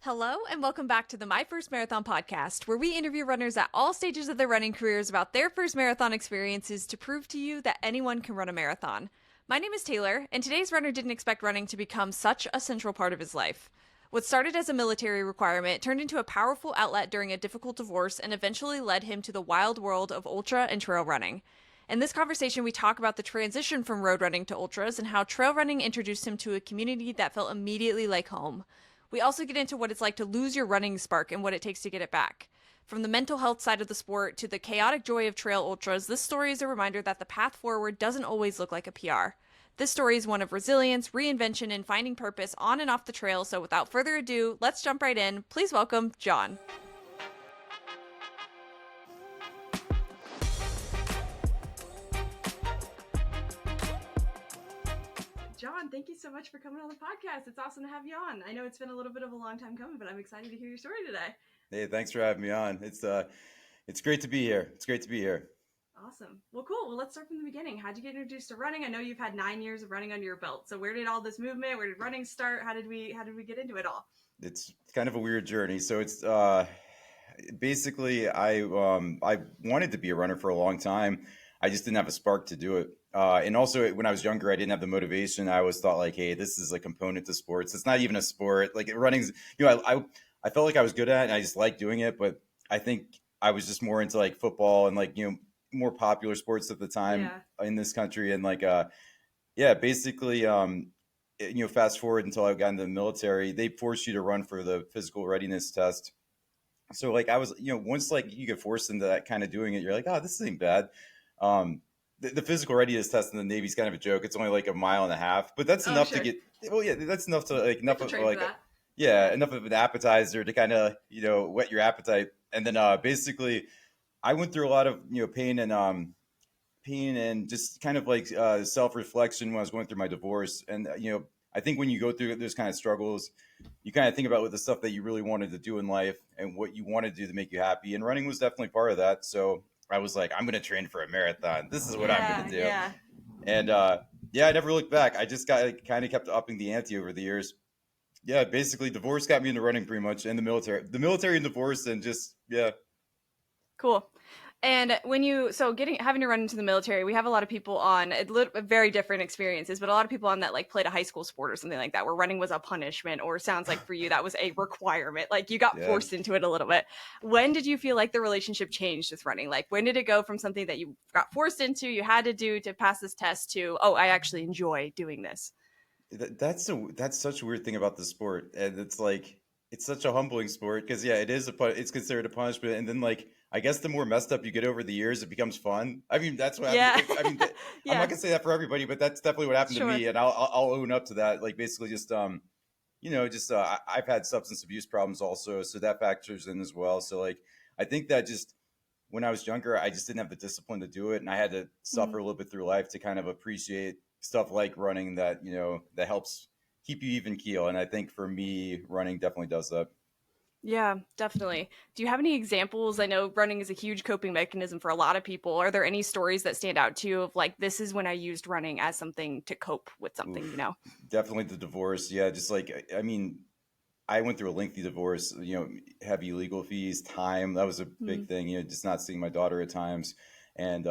Hello, and welcome back to the My First Marathon podcast, where we interview runners at all stages of their running careers about their first marathon experiences to prove to you that anyone can run a marathon. My name is Taylor, and today's runner didn't expect running to become such a central part of his life. What started as a military requirement turned into a powerful outlet during a difficult divorce and eventually led him to the wild world of ultra and trail running. In this conversation, we talk about the transition from road running to ultras and how trail running introduced him to a community that felt immediately like home. We also get into what it's like to lose your running spark and what it takes to get it back. From the mental health side of the sport to the chaotic joy of trail ultras, this story is a reminder that the path forward doesn't always look like a PR. This story is one of resilience, reinvention, and finding purpose on and off the trail. So without further ado, let's jump right in. Please welcome John. John, thank you so much for coming on the podcast. It's awesome to have you on. I know it's been a little bit of a long time coming, but I'm excited to hear your story today. Hey, thanks for having me on. It's great to be here. It's great to be here. Awesome. Well, cool. Well, let's start from the beginning. How'd you get introduced to running? I know you've had 9 years of running under your belt. So where did all this movement, where did running start? How did we get into it all? It's kind of a weird journey. So it's basically I wanted to be a runner for a long time. I just didn't have a spark to do it. And also when I was younger, I didn't have the motivation. I always thought like, hey, this is a component to sports. It's not even a sport. Like running's, I felt like I was good at it and I just liked doing it. But I think I was just more into like football and like, more popular sports at the time in this country. And like, basically, fast forward until I got into the military, they forced you to run for the physical readiness test. So like I was, once like you get forced into that kind of doing it, you're like, oh, this isn't bad. The physical readiness test in the Navy is kind of a joke. It's only like a mile and a half, but that's enough to get. Well, yeah, that's enough to like enough of like, enough of an appetizer to kind of whet your appetite. And then basically, I went through a lot of pain and just kind of like self reflection when I was going through my divorce. And I think when you go through those kind of struggles, you kind of think about what the stuff that you really wanted to do in life and what you want to do to make you happy. And running was definitely part of that. So I was like, I'm going to train for a marathon. This is what I'm going to do. Yeah. And I never looked back. I just kind of kept upping the ante over the years. Yeah, basically divorce got me into running pretty much, and the military and divorce, and just, yeah. Cool. And having to run into the military, we have a lot of people on very different experiences, but a lot of people on that like played a high school sport or something like that, where running was a punishment, or sounds like for you that was a requirement. Like you got forced into it a little bit. When did you feel like the relationship changed with running? Like when did it go from something that you got forced into, you had to do to pass this test, to I actually enjoy doing this? That's such a weird thing about the sport, and it's like it's such a humbling sport because it's considered a punishment, and then like I guess the more messed up you get over the years, it becomes fun. I mean, that's what I mean. I'm not gonna say that for everybody, but that's definitely what happened to me, and I'll own up to that. Like basically, just I've had substance abuse problems also, so that factors in as well. So like I think that just when I was younger, I just didn't have the discipline to do it, and I had to suffer a little bit through life to kind of appreciate stuff like running that that helps keep you even keel. And I think for me, running definitely does that. Yeah, definitely. Do you have any examples? I know running is a huge coping mechanism for a lot of people. Are there any stories that stand out to you of like, this is when I used running as something to cope with something? Definitely the divorce. Yeah, just like I mean, I went through a lengthy divorce, heavy legal fees, time. That was a big thing, just not seeing my daughter at times. And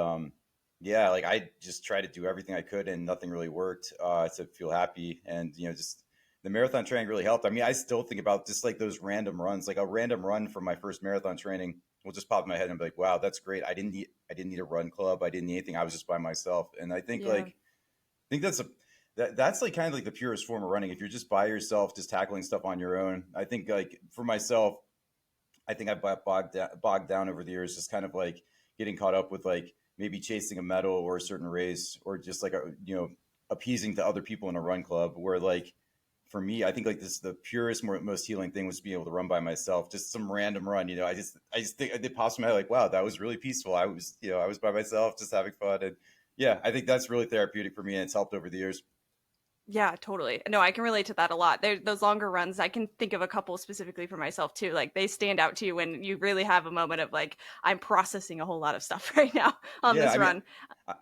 like I just tried to do everything I could and nothing really worked to feel happy. And, just the marathon training really helped. I mean, I still think about just like those random runs, like a random run from my first marathon training will just pop in my head and be like, wow, that's great. I didn't need a run club. I didn't need anything. I was just by myself. And I think that's like kind of like the purest form of running. If you're just by yourself, just tackling stuff on your own. I think like for myself, I think I bogged down over the years, just kind of like getting caught up with like maybe chasing a medal or a certain race, or just like appeasing to other people in a run club. Where like for me, I think like this the purest, most healing thing was being able to run by myself, just some random run. I just think I did pause in my head like, wow, that was really peaceful. I was by myself, just having fun, and I think that's really therapeutic for me, and it's helped over the years. Yeah, totally. No, I can relate to that a lot. Those longer runs, I can think of a couple specifically for myself too. Like they stand out to you when you really have a moment of like, I'm processing a whole lot of stuff right now on this run.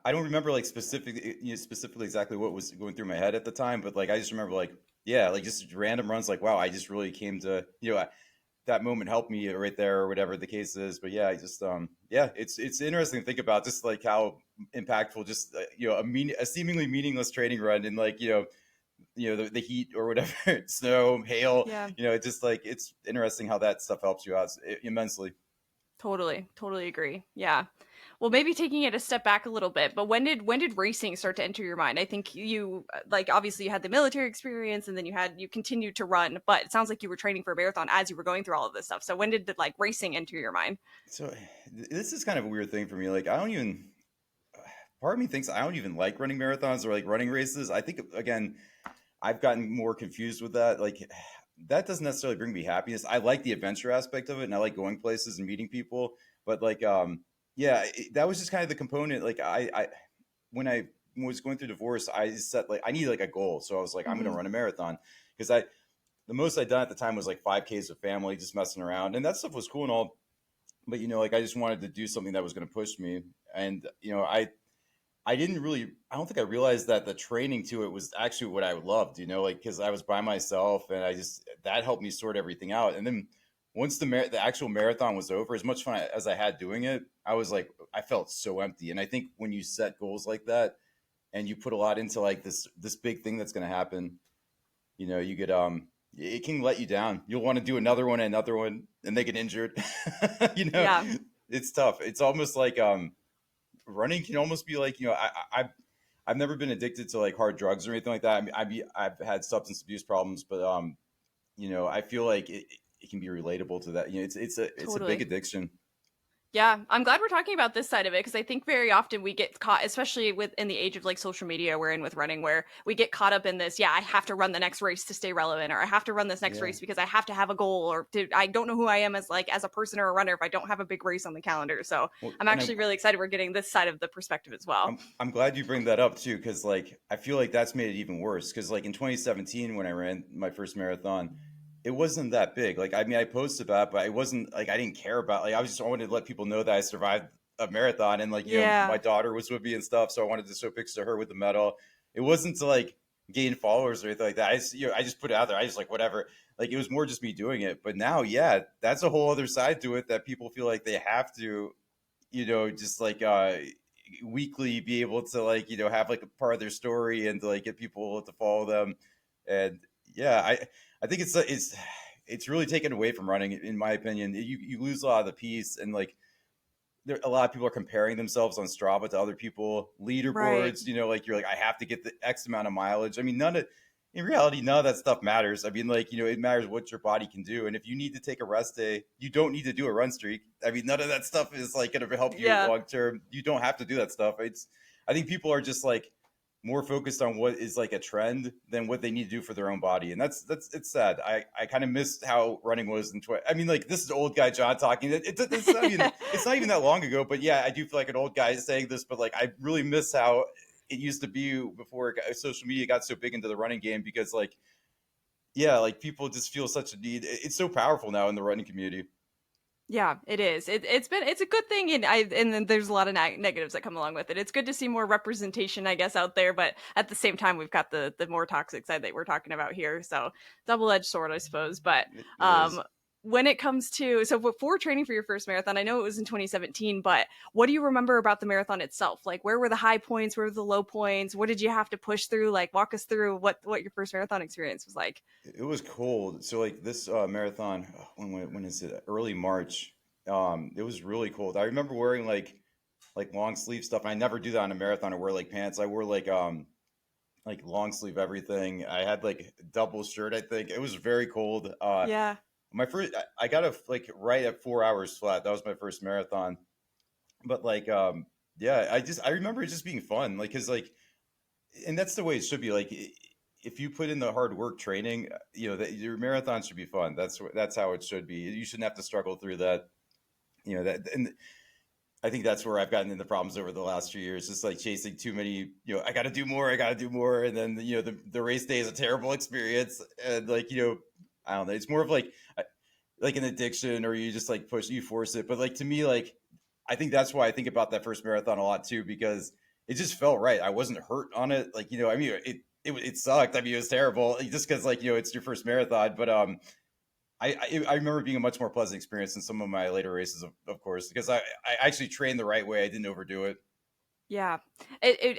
I don't remember like specifically exactly what was going through my head at the time, but like I just remember like yeah, like just random runs. Like, wow, I just really came to, that moment helped me right there or whatever the case is. But yeah, I just, yeah, it's interesting to think about just like how impactful just, a seemingly meaningless training run and like, the heat or whatever, snow, hail, Yeah. it's just like, it's interesting how that stuff helps you out immensely. Totally, totally agree. Yeah. Well, maybe taking it a step back a little bit, but when did racing start to enter your mind? I think you like obviously you had the military experience and then you continued to run, but it sounds like you were training for a marathon as you were going through all of this stuff. So when did the like racing enter your mind? So this is kind of a weird thing for me. Like, I don't even, part of me thinks I don't even like running marathons or like running races. I think, again, I've gotten more confused with that. Like, that doesn't necessarily bring me happiness. I like the adventure aspect of it, and I like going places and meeting people. But like, yeah, that was just kind of the component. Like, I when I was going through divorce, I set like I needed like a goal. So I was like, I'm going to Hmm. run a marathon because the most I'd done at the time was like 5Ks with family, just messing around, and that stuff was cool and all. But like I just wanted to do something that was going to push me, and I didn't really, I don't think I realized that the training to it was actually what I loved, like, because I was by myself and that helped me sort everything out. And then once the actual marathon was over, as much fun as I had doing it, I was like, I felt so empty. And I think when you set goals like that and you put a lot into like this big thing that's going to happen, you get, it can let you down. You'll want to do another one, and they get injured. you know, Yeah. it's tough. It's almost like, running can almost be like I've never been addicted to like hard drugs or anything like that. I mean, I've had substance abuse problems, but I feel like it can be relatable to that. It's a big Totally. addiction. Yeah, I'm glad we're talking about this side of it because I think very often we get caught, especially with in the age of like social media we're in with running, where we get caught up in this. Yeah, I have to run the next race to stay relevant, or I have to run this next Yeah. race because I have to have a goal, or I don't know who I am as a person or a runner if I don't have a big race on the calendar. So Well, I'm and actually really excited we're getting this side of the perspective as well. I'm glad you bring that up too, because like I feel like that's made it even worse. Because like in 2017 when I ran my first marathon, it wasn't that big. Like, I mean, I posted about it, but it wasn't like I didn't care about. Like, I wanted to let people know that I survived a marathon, and like my Yeah. daughter was with me and stuff, so I wanted to show pictures of her with the medal. It wasn't to like gain followers or anything like that. I just put it out there. I just like whatever. Like, it was more just me doing it. But now, yeah, that's a whole other side to it that people feel like they have to, just like weekly be able to like have like a part of their story and to like get people to follow them. And yeah, I think it's really taken away from running, in my opinion. You lose a lot of the piece, and like a lot of people are comparing themselves on Strava to other people, Right. leaderboards. Like you're like, I have to get the X amount of mileage. I mean, in reality, none of that stuff matters. I mean, like, it matters what your body can do. And if you need to take a rest day, you don't need to do a run streak. I mean, none of that stuff is like going to help you Yeah. long term. You don't have to do that stuff. I think people are just like more focused on what is like a trend than what they need to do for their own body. And it's sad. I kind of missed how running was I mean, like, this is old guy John talking. It's not even that long ago, but yeah, I do feel like an old guy saying this, but like, I really miss how it used to be before social media got so big into the running game, because like, yeah, like people just feel such a need. It's so powerful now in the running community. Yeah, it is. It's a good thing, and then there's a lot of negatives that come along with it. It's good to see more representation, I guess, out there, but at the same time, we've got the more toxic side that we're talking about here. So double edged sword, I suppose. But It is. when it comes to before training for your first marathon, I know it was in 2017, but what do you remember about the marathon itself? Like, where were the high points? Where were the low points? What did you have to push through? Like, walk us through what your first marathon experience was like. It was cold. So like this marathon, when is it? Early March. It was really cold. I remember wearing like long sleeve stuff. I never do that on a marathon or wear like pants. I wore like long sleeve everything. I had like double shirt. I think it was very cold. Yeah. My first, I got a like right at 4 hours flat. That was my first marathon. But like, yeah, I remember it just being fun. Like, cause like, and that's the way it should be. Like, if you put in the hard work training, that your marathon should be fun. That's how it should be. You shouldn't have to struggle through that. That, and I think that's where I've gotten into problems over the last few years. Just like chasing too many, I got to do more, I got to do more, and then the race day is a terrible experience, and like I don't know. It's more of like an addiction, or you just like you force it. But like, to me, like, I think that's why I think about that first marathon a lot too, because it just felt right. I wasn't hurt on it. Like, I mean, it sucked. I mean, it was terrible just because like, it's your first marathon. But I remember it being a much more pleasant experience than some of my later races, of course, because I actually trained the right way. I didn't overdo it. Yeah.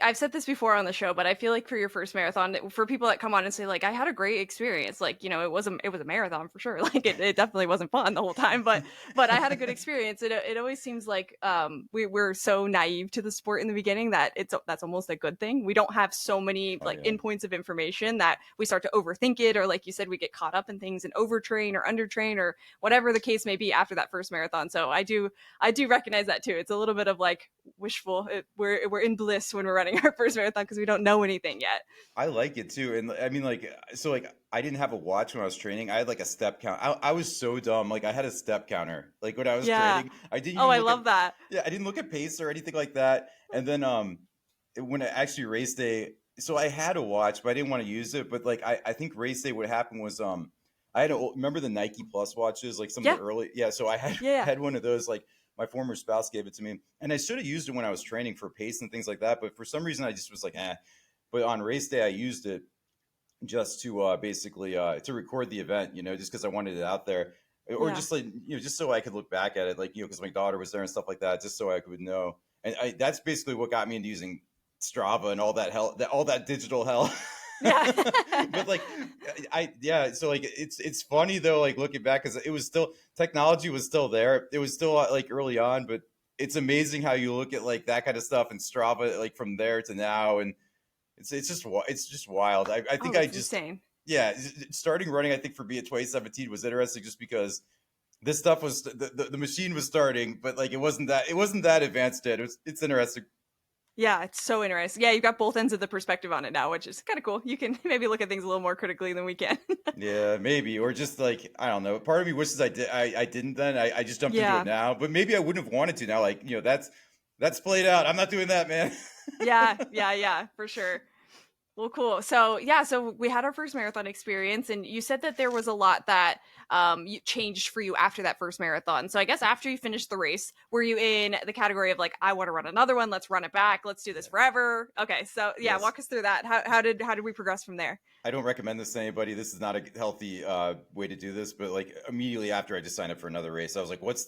I've said this before on the show, but I feel like for your first marathon, for people that come on and say like, I had a great experience, like, it was a marathon for sure. Like it definitely wasn't fun the whole time, but I had a good experience. It always seems like we're so naive to the sport in the beginning that that's almost a good thing. We don't have so many Oh like yeah. endpoints of information that we start to overthink it, or like you said, we get caught up in things and overtrain or undertrain or whatever the case may be after that first marathon. So I do recognize that too. It's a little bit of like wishful. We're in bliss when we're running our first marathon because we don't know anything yet. I like it too. And I mean, like, so like I didn't have a watch when I was training. I had like a step count. I was so dumb. Like I had a step counter. Like when I was Yeah. training, I didn't Oh, even I look at, love that. yeah, I didn't look at pace or anything like that. And then when I actually race day, so I had a watch, but I didn't want to use it. But like I think race day, what happened was I had remember the Nike Plus watches, like some of the Yeah. early, yeah. So I had Yeah. had one of those. Like my former spouse gave it to me, and I should have used it when I was training for pace and things like that. But for some reason, I just was like, eh. But on race day, I used it just to basically to record the event, just because I wanted it out there, or Yeah. just like just so I could look back at it, like because my daughter was there and stuff like that, just so I could know. And that's basically what got me into using Strava and all that hell, all that digital hell. Yeah. But like, yeah, so like it's funny though, like looking back, because it was still technology was still there, it was still like early on, but it's amazing how you look at like that kind of stuff and Strava like from there to now, and it's just wild. I think Oh, I it's just insane. yeah, starting running I think for me in 2017 was interesting just because this stuff was the machine was starting, but like it wasn't that advanced yet. It's interesting. Yeah, it's so interesting. Yeah, you've got both ends of the perspective on it now, which is kind of cool. You can maybe look at things a little more critically than we can. Yeah, maybe, or just like I don't know. Part of me wishes I didn't then. I just jumped into it Yeah. now, but maybe I wouldn't have wanted to now. Like that's played out. I'm not doing that, man. Yeah, yeah, yeah, for sure. Well, cool. So, yeah, so we had our first marathon experience, and you said that there was a lot that you changed for you after that first marathon. So, I guess after you finished the race, were you in the category of like, I want to run another one, let's run it back, let's do this Yeah. forever? Okay, so yeah, Yes. walk us through that. How did we progress from there? I don't recommend this to anybody. This is not a healthy way to do this. But like immediately after, I just signed up for another race. I was like, Hmm. what's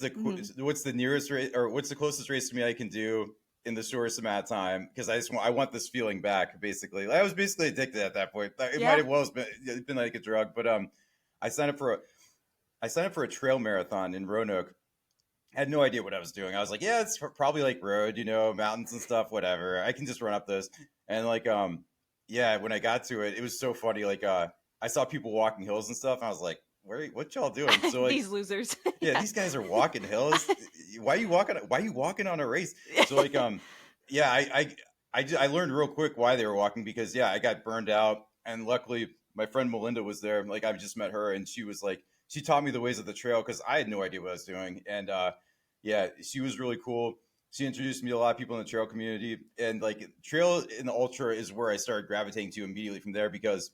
the nearest race, or what's the closest race to me I can do in the shortest amount of time? Because I want this feeling back. Basically, I was basically addicted at that point. It might Yeah. have well has been it's been like a drug. But I signed up for a I signed up for a trail marathon in Roanoke. I had no idea what I was doing. I was like, yeah, it's probably like road, mountains and stuff, whatever. I can just run up those. And like, yeah, when I got to it, it was so funny. Like, I saw people walking hills and stuff, and I was like, what y'all doing? So like, These losers. yeah, Yeah. these guys are walking hills. Why are you walking on a race? So like, yeah, I learned real quick why they were walking because yeah, I got burned out, and luckily my friend Melinda was there. Like I just met her, and she was like, she taught me the ways of the trail because I had no idea what I was doing, and yeah, she was really cool. She introduced me to a lot of people in the trail community, and like trail in the ultra is where I started gravitating to immediately from there because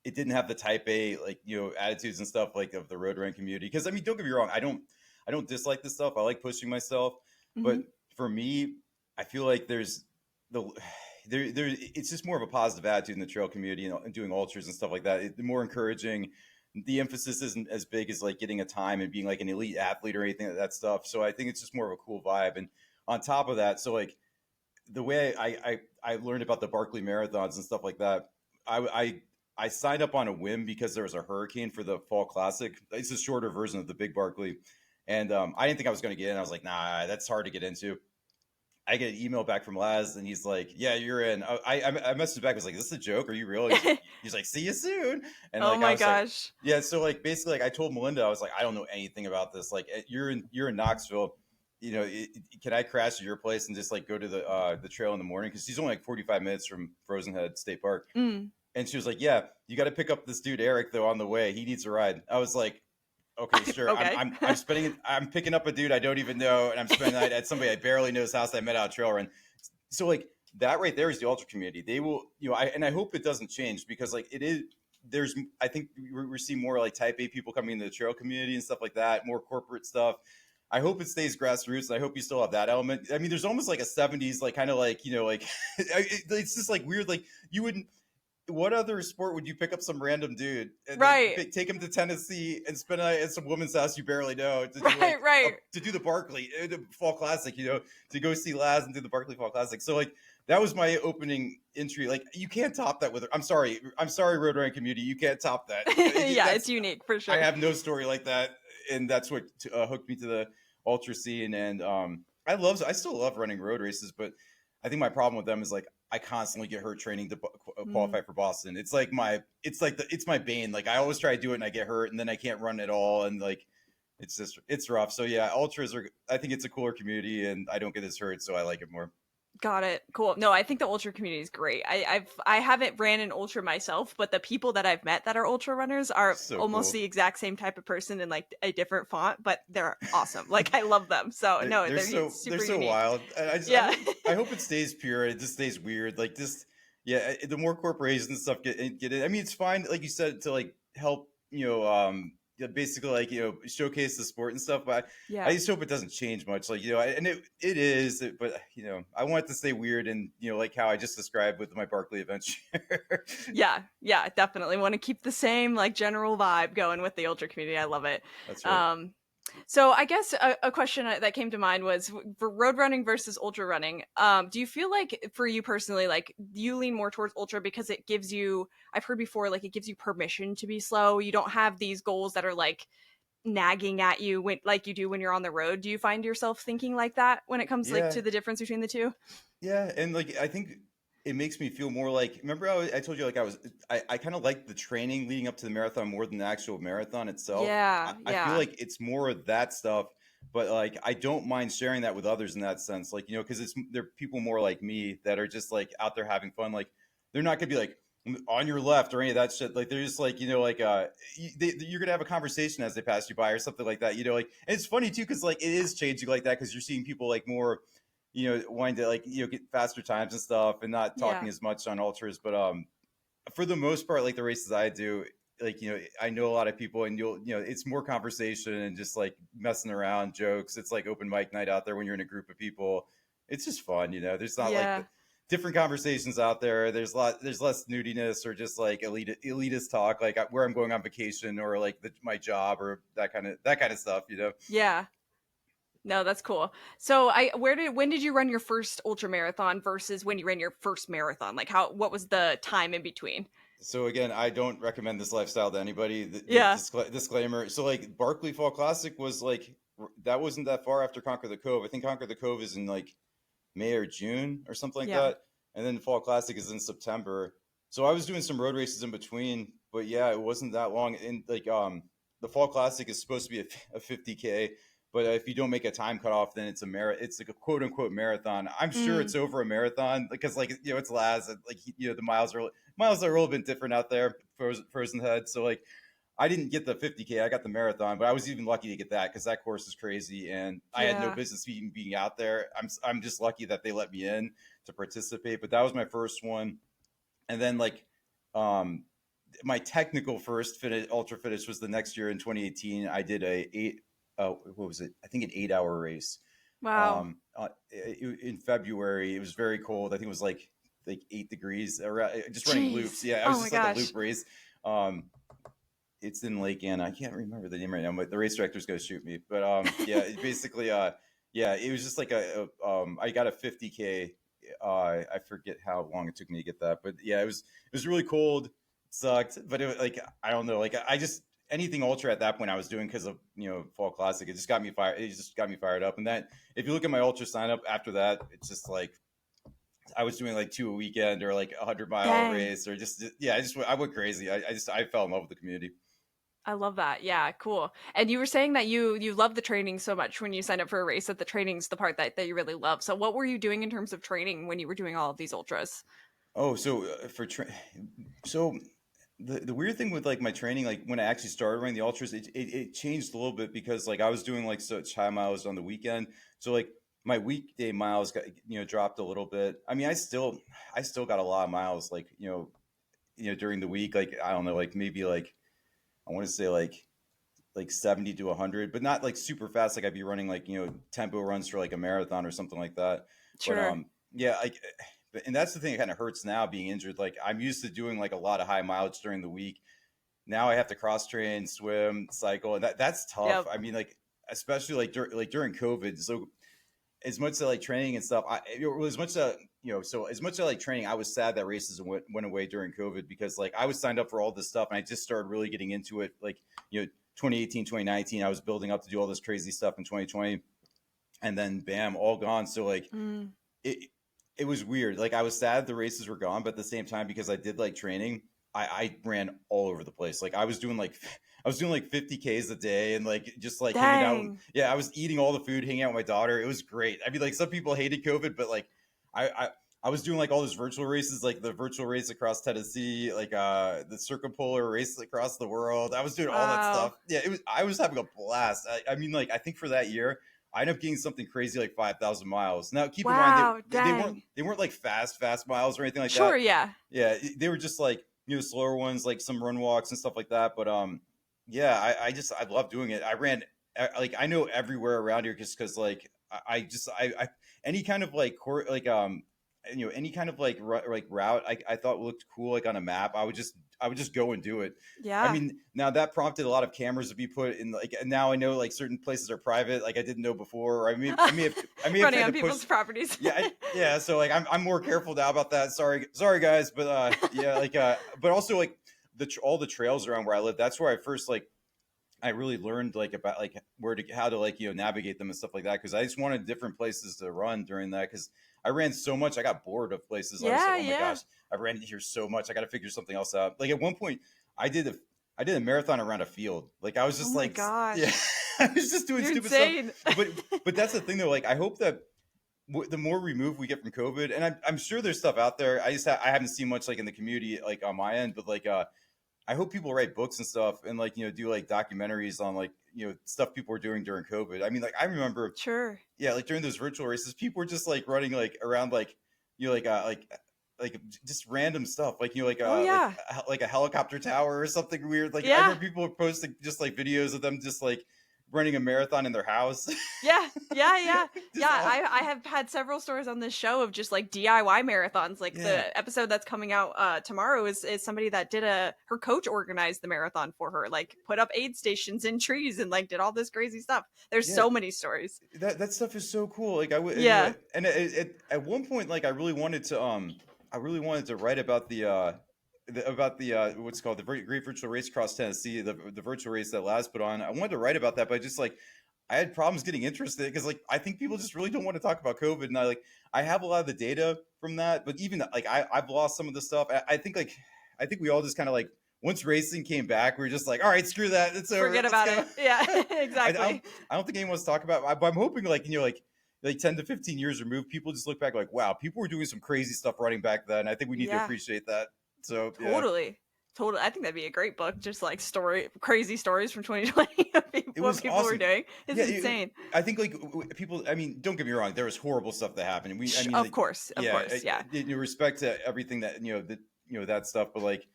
it didn't have the type A like attitudes and stuff like of the road running community. Because I mean, don't get me wrong, I don't dislike this stuff. I like pushing myself, but Hmm. for me, I feel like there's the there it's just more of a positive attitude in the trail community and doing ultras and stuff like that. The more encouraging. The emphasis isn't as big as like getting a time and being like an elite athlete or anything like that stuff. So I think it's just more of a cool vibe. And on top of that, so like the way I learned about the Barkley marathons and stuff like that, I I I signed up on a whim because there was a hurricane for the fall classic. It's a shorter version of the big Barkley, and I didn't think I was going to get in. I was like, nah, that's hard to get into. I get an email back from Laz, and he's like, "Yeah, you're in." I messaged back. I was like, "Is this a joke? Are you real?" He's like, "See you soon." And Oh like I my was like, gosh. "Yeah." So like basically, like I told Melinda, I was like, "I don't know anything about this. Like you're in Knoxville. Can I crash at your place and just like go to the trail in the morning? Because she's only like 45 minutes from Frozen Head State Park." Mm. And she was like, "Yeah, you got to pick up this dude Eric though on the way. He needs a ride." I was like, "Okay, sure. I'm Okay. I'm I'm spending I'm picking up a dude I don't even know, and I'm spending the night at somebody I barely know's house I met out trail run." So like that right there is the ultra community. They will, I hope it doesn't change because like it is. I think we're seeing more like type A people coming into the trail community and stuff like that, more corporate stuff. I hope it stays grassroots. And I hope you still have that element. I mean, there's almost like a 70s, like kind of like, like it's just like weird. Like you wouldn't. what other sport would you pick up some random dude and then Right. take him to Tennessee and spend a night at some woman's house you barely know to do Right, like right. to do the Barkley the Fall Classic, to go see Laz and do the Barkley Fall Classic. So like that was my opening entry. Like you can't top that with. I'm sorry, road running community, you can't top that. Yeah, it's That's unique for I sure. have no story like that, and that's what hooked me to the ultra scene. And I still love running road races, but I think my problem with them is like I constantly get hurt training to Mm. qualify for Boston. It's my bane. Like I always try to do it and I get hurt, and then I can't run at all, and like it's rough. So yeah, ultras are. I think it's a cooler community, and I don't get as hurt, so I like it more. Got it. Cool. No, I think the ultra community is great. I haven't ran an ultra myself, but the people that I've met that are ultra runners are So almost cool. the exact same type of person in like a different font, but they're awesome. Like I love them. So no, They're they're super so unique. wild. And Yeah. I hope it stays pure. It just stays weird. Like just yeah, the more corporations and stuff get in. I mean, it's fine, like you said, to like help yeah, basically like showcase the sport and stuff. But I Yeah. just hope it doesn't change much. Like and it is, but I want it to stay weird and like how I just described with my Barkley adventure. Yeah, yeah, definitely want to keep the same like general vibe going with the ultra community. I love it. That's right. Um, so I guess a question that came to mind was for road running versus ultra running. Do you feel like for you personally, like you lean more towards ultra because it gives you? I've heard before, like it gives you permission to be slow. You don't have these goals that are like nagging at you when like you do when you're on the road. Do you find yourself thinking like that when it comes like Yeah, to the difference between the two? yeah, and like I think it makes me feel more like remember I told you like I kind of like the training leading up to the marathon more than the actual marathon itself. Yeah, I feel yeah, like it's more of that stuff, but like I don't mind sharing that with others in that sense. Like because they're people more like me that are just like out there having fun. Like they're not gonna be like on your left or any of that shit. Like they're just like like you're gonna have a conversation as they pass you by or something like that. Like and it's funny too because like it is changing like that because you're seeing people like more wanting to like get faster times and stuff and not yeah. talking as much on ultras. But for the most part, like the races I do, like I know a lot of people, and it's more conversation and just like messing around, jokes. It's like open mic night out there when you're in a group of people. It's just fun. There's not like Yeah. different conversations out there. There's less nudiness or just like elitist talk, like where I'm going on vacation or like my job or that kind of stuff. Yeah. No, that's cool. So when did you run your first ultra marathon versus when you ran your first marathon? Like what was the time in between? So again, I don't recommend this lifestyle to anybody. Yeah. Disclaimer. So like Barkley Fall Classic was like that wasn't that far after Conquer the Cove. I think Conquer the Cove is in like May or June or something like Yeah. that, and then Fall Classic is in September. So I was doing some road races in between, but yeah, it wasn't that long. And like the Fall Classic is supposed to be a 50K, but if you don't make a time cutoff, then it's like a quote unquote marathon. I'm sure Mm, it's over a marathon because like it's Laz, and, like the miles are a little bit different out there, frozen head. So like I didn't get the 50K, I got the marathon, but I was even lucky to get that because that course is crazy, and I had no yeah. business even being out there. I'm just lucky that they let me in to participate. But that was my first one, and then like um my technical first ultra finish was the next year in 2018. I did what was it? I think an 8 hour race. Wow. In February, it was very cold. I think it was like 8 degrees. Just running loops. Jeez. Yeah, it was Oh my just like a gosh. loop race. Um, it's in Lake Anna. I can't remember the name right now, but the race director's gonna shoot me. But yeah, basically, yeah, it was just like I got a 50K. I forget how long it took me to get that, but yeah, it was really cold. It sucked, but it was like I don't know, like I just anything ultra at that point I was doing because of Fall Classic. It just got me fired. It just got me fired up. And then if you look at my ultra sign up after that, it's just like I was doing like two a weekend or like 100-mile Dang. race or just yeah. I went crazy. I fell in love with the community. I love that. Yeah, cool. And you were saying that you love the training so much when you signed up for a race that the training's the part that you really love. So what were you doing in terms of training when you were doing all of these ultras? Oh, so so the weird thing with like my training, like when I actually started running the ultras, it changed a little bit because like I was doing like such high miles on the weekend, so like my weekday miles got dropped a little bit. I mean, I still got a lot of miles like during the week, like I don't know, like maybe like I want to say like 70 to 100, but not like super fast. Like I'd be running like tempo runs for like a marathon or something like that. But Sure. yeah, like and that's the thing that kind of hurts now being injured. Like I'm used to doing like a lot of high mileage during the week. Now I have to cross train, swim, cycle, and that's tough. Yep. I mean, like especially like during COVID. So as much as I like training and stuff, as much as so as much as I like training, I was sad that races went away during COVID because like I was signed up for all this stuff and I just started really getting into it. Like 2018, 2019, I was building up to do all this crazy stuff in 2020, and then bam, all gone. So like it it was weird. Like I was sad the races were gone, but at the same time, because I did like training, I ran all over the place. Like I was doing like I was doing like 50 Ks a day and like just like hanging out. Dang. Yeah, I was eating all the food, hanging out with my daughter. It was great. I mean, like some people hated COVID, but like I I, I was doing like all those virtual races, like the virtual race across Tennessee, like the circumpolar race across the world. I was doing all that Wow. stuff. Yeah, it was. I was having a blast. I mean, like I think for that year, I ended up getting something crazy like 5,000 miles. Now, keep in mind Wow. they Dang. weren't like fast miles or anything like Sure. that. Yeah. Yeah, they were just like slower ones, like some run walks and stuff like that. But yeah, I love doing it. I ran like I know everywhere around here just because like I any kind of like any kind of like like route I thought looked cool like on a map. I would just go and do it. I Yeah. mean, now that prompted a lot of cameras to be put in. Like, and now I know like certain places are private, like I didn't know before. Or I may have Running tried on to push. people's properties. Yeah, yeah. So like, I'm more careful now about that. Sorry, guys, but yeah, like, but also like all the trails around where I live. That's where I first like I really learned like about like where to how to like navigate them and stuff like that because I just wanted different places to run during that because I ran so much I got bored of places. I was like, Yeah. oh my Yeah. gosh, I ran here so much. I got to figure something else out. Like at one point, I did a I did a marathon around a field. Like I was Oh just my like yeah, gosh. I was just doing You're stupid stuff. insane. But that's the thing though. Like I hope that the more removed we get from COVID, and I'm sure there's stuff out there. I haven't seen much like in the community like on my end, but like I hope people write books and stuff and like do like documentaries on like stuff people were doing during COVID. I mean, like I remember, Sure. yeah, like during those virtual races, people were just like running like around like like just random stuff like Oh yeah. like a helicopter tower or something weird. Like I Yeah. remember people were posting just like videos of them just like running a marathon in their house. Yeah, yeah, yeah, yeah. Just all I have had several stories on this show of just like DIY marathons. Like yeah. the episode that's coming out tomorrow is somebody that did her coach organized the marathon for her, like put up aid stations in trees and like did all this crazy stuff. There's Yeah, so many stories. that stuff is so cool. Like I would, Yeah. and at one point, like I really wanted to write about the what's called the Great Virtual Race across Tennessee, the virtual race that Laz put on. I wanted to write about that, but I just like I had problems getting interested because like I think people just really don't want to talk about COVID, and I have a lot of the data from that, but even like I've lost some of the stuff. I think we all just kind of like once racing came back, we were just like, all right, screw that, it's over, Forget let's about go. it. Yeah, I exactly. don't think anyone wants to talk about. But I'm hoping like like 10 to 15 years removed, people just look back like, wow, people were doing some crazy stuff running back then. I think we need to Yeah. appreciate that. So yeah, Totally. Totally. I think that'd be a great book. Just like crazy stories from 2020 of it what was people were awesome. doing. It's Yeah, insane. I think like people. I mean, don't get me wrong. There was horrible stuff that happened. I mean, Of like, course. Of yeah, course. Yeah. in respect to everything that that stuff. But like,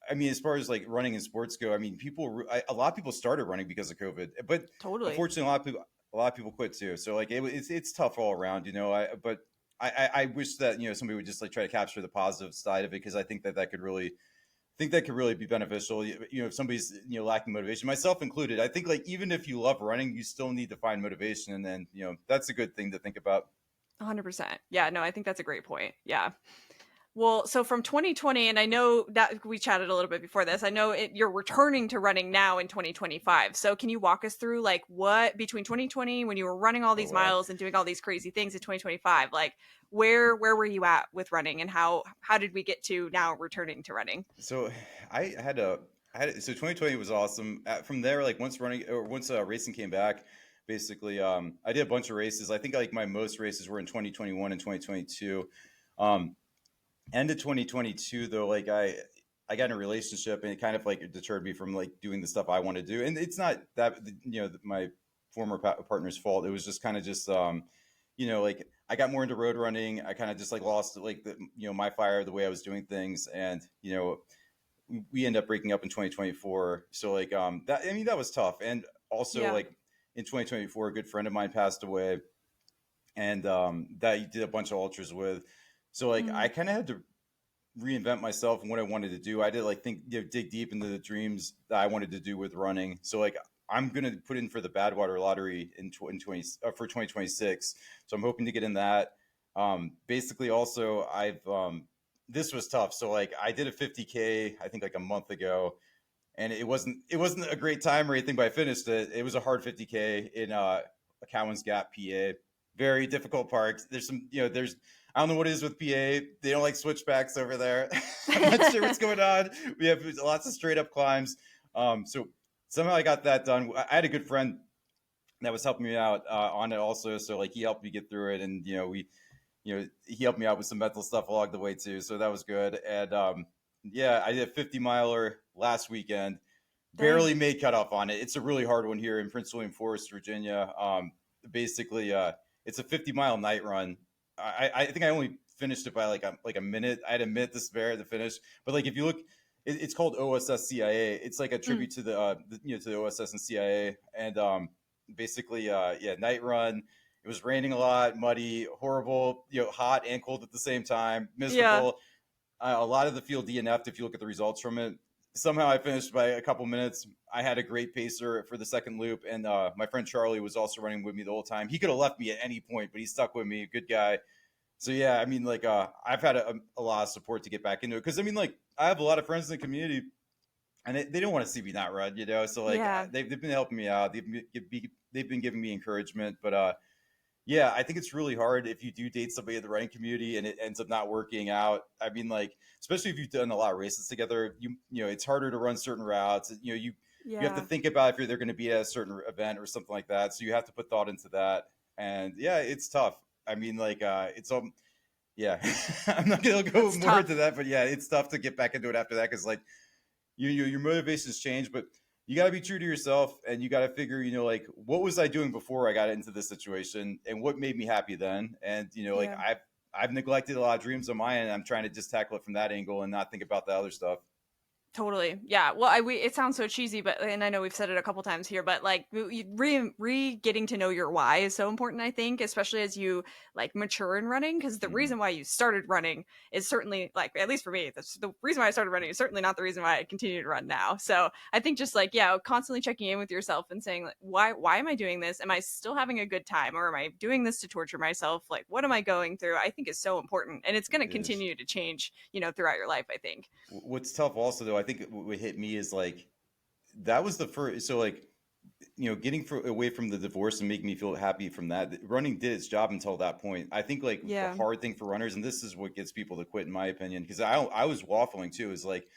I mean, as far as like running and sports go, I mean, a lot of people started running because of COVID, but Totally. unfortunately, a lot of people quit too. So like, it's tough all around, but I wish that somebody would just like try to capture the positive side of it because I think that could really be beneficial. If somebody's lacking motivation, myself included. I think like even if you love running, you still need to find motivation, and then that's a good thing to think about. 100%. Yeah, no, I think that's a great point. Yeah. Well, so from 2020, and I know that we chatted a little bit before this, I know you're returning to running now in 2025. So can you walk us through like what between 2020 when you were running all Oh these wow. miles and doing all these crazy things in 2025, like where were you at with running and how did we get to now returning to running? So so 2020 was awesome. From there, like once racing came back, basically, I did a bunch of races. I think like my most races were in 2021 and 2022. Um, End of 2022 though, like I got in a relationship and it kind of like deterred me from like doing the stuff I want to do. And it's not that my former partner's fault. It was just kind of just like I got more into road running. I kind of just like lost like the my fire, the way I was doing things, and we end up breaking up in 2024. So like that, I mean, that was tough. And also Yeah. like in 2024, a good friend of mine passed away, and that he did a bunch of ultras with. So like I Mm. kind of had to reinvent myself and what I wanted to do. I did like think, dig deep into the dreams that I wanted to do with running. So like I'm gonna put in for the Badwater lottery in 20 for 2026. So I'm hoping to get in that. Basically, also this was tough. So like I did a 50K I think like a month ago, and it wasn't a great time or anything, but I finished it. It was a hard 50K in Cowan's Gap, PA. Very difficult parks. There's some, there's I don't know what it is with PA. They don't like switchbacks over there. I'm not sure what's going on. We have lots of straight up climbs. So somehow I got that done. I had a good friend that was helping me out on it also. So like he helped me get through it, and he helped me out with some mental stuff along the way too. So that was good. And yeah, I did a 50 miler last weekend. Dang. Barely made cutoff on it. It's a really hard one here in Prince William Forest, Virginia. Basically, it's a 50-mile night run. I think I only finished it by like a minute. I had a minute to spare to finish. But like if you look, it's called OSS CIA. It's like a Mm. tribute to to the OSS and CIA. And basically, yeah, night run. It was raining a lot, muddy, horrible, hot and cold at the same time, Yeah. miserable. A lot of the field DNF'd if you look at the results from it. Somehow I finished by a couple minutes. I had a great pacer for the second loop, and my friend Charlie was also running with me the whole time. He could have left me at any point, but he stuck with me. Good guy. So yeah, I mean, like I've had a lot of support to get back into it because I mean, like I have a lot of friends in the community, and they don't want to see me not run, So like Yeah. they've been helping me out. They've been giving me encouragement, but yeah, I think it's really hard if you do date somebody in the running community and it ends up not working out. I mean, like, especially if you've done a lot of races together, it's harder to run certain routes. You have to Yeah. think about if they're going to be at a certain event or something like that. So you have to put thought into that. And yeah, it's tough. I mean, like, yeah, I'm not going to go That's more into tough. that, but yeah, it's tough to get back into it after that because like your motivations change, but you got to be true to yourself and you got to figure, like what was I doing before I got into this situation and what made me happy then? And like Yeah. I've neglected a lot of dreams on my end. I'm trying to just tackle it from that angle and not think about the other stuff. Totally. Yeah. Well, it sounds so cheesy, but and I know we've said it a couple times here, but like getting to know your why is so important. I think, especially as you like mature in running, because the Hmm. reason why you started running is certainly like at least for me, that's the reason why I started running is certainly not the reason why I continue to run now. So I think just like constantly checking in with yourself and saying like, why am I doing this? Am I still having a good time, or am I doing this to torture myself? Like, what am I going through? I think is so important, and it's going to It is. continue to change, throughout your life. I think. What's tough also though, I think what hit me is like that was the first. So like getting away from the divorce and making me feel happy from that. Running did its job until that point. I think like the Yeah. hard thing for runners, and this is what gets people to quit, in my opinion, because I was waffling too. Is like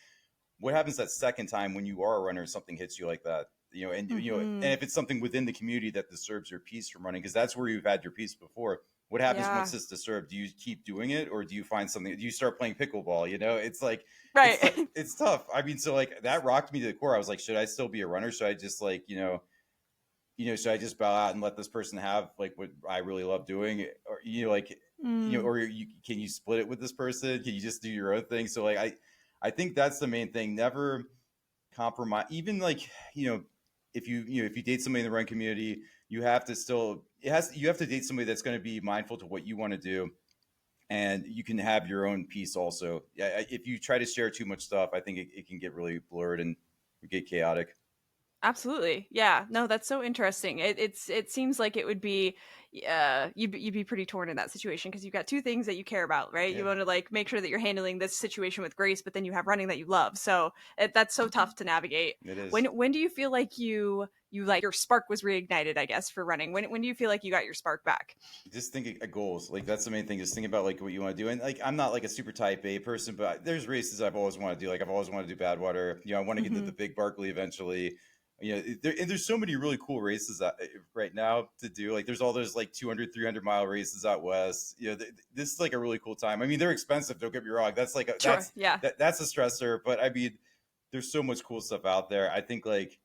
what happens that second time when you are a runner and something hits you like that. And Hmm. if it's something within the community that disturbs your peace from running, because that's where you've had your peace before. What happens once Yeah. it's disturbed? Do you keep doing it, or do you find something? Do you start playing pickleball? It's like Right. it's tough. I mean, so like that rocked me to the core. I was like, should I still be a runner? Should I just like should I just bow out and let this person have like what I really love doing, or like Mm. or can you split it with this person? Can you just do your own thing? So like I think that's the main thing. Never compromise. Even like if you date somebody in the run community, you have to still you have to date somebody that's going to be mindful to what you want to do, and you can have your own piece also. Yeah, if you try to share too much stuff, I think it can get really blurred and get chaotic. Absolutely. Yeah. No, that's so interesting. It seems like it would be you'd be pretty torn in that situation because you've got two things that you care about, right? Yeah, You want to like make sure that you're handling this situation with grace, but then you have running that you love. So that's so tough to navigate. it is. When do you feel like you like your spark was reignited, I guess, for running? When do you feel like you got your spark back? Just think of goals. Like that's the main thing. Just think about like what you want to do. And like I'm not like a super type A person, but there's races I've always wanted to do. Like I've always wanted to do Badwater. I want to get to Hmm. the Big Barkley eventually. And there's so many really cool races right now to do. Like there's all those like 200, 300 mile races out west. This is like a really cool time. I mean, they're expensive. Don't get me wrong. That's like Sure. Yeah. that's a stressor. But I mean, there's so much cool stuff out there. I think like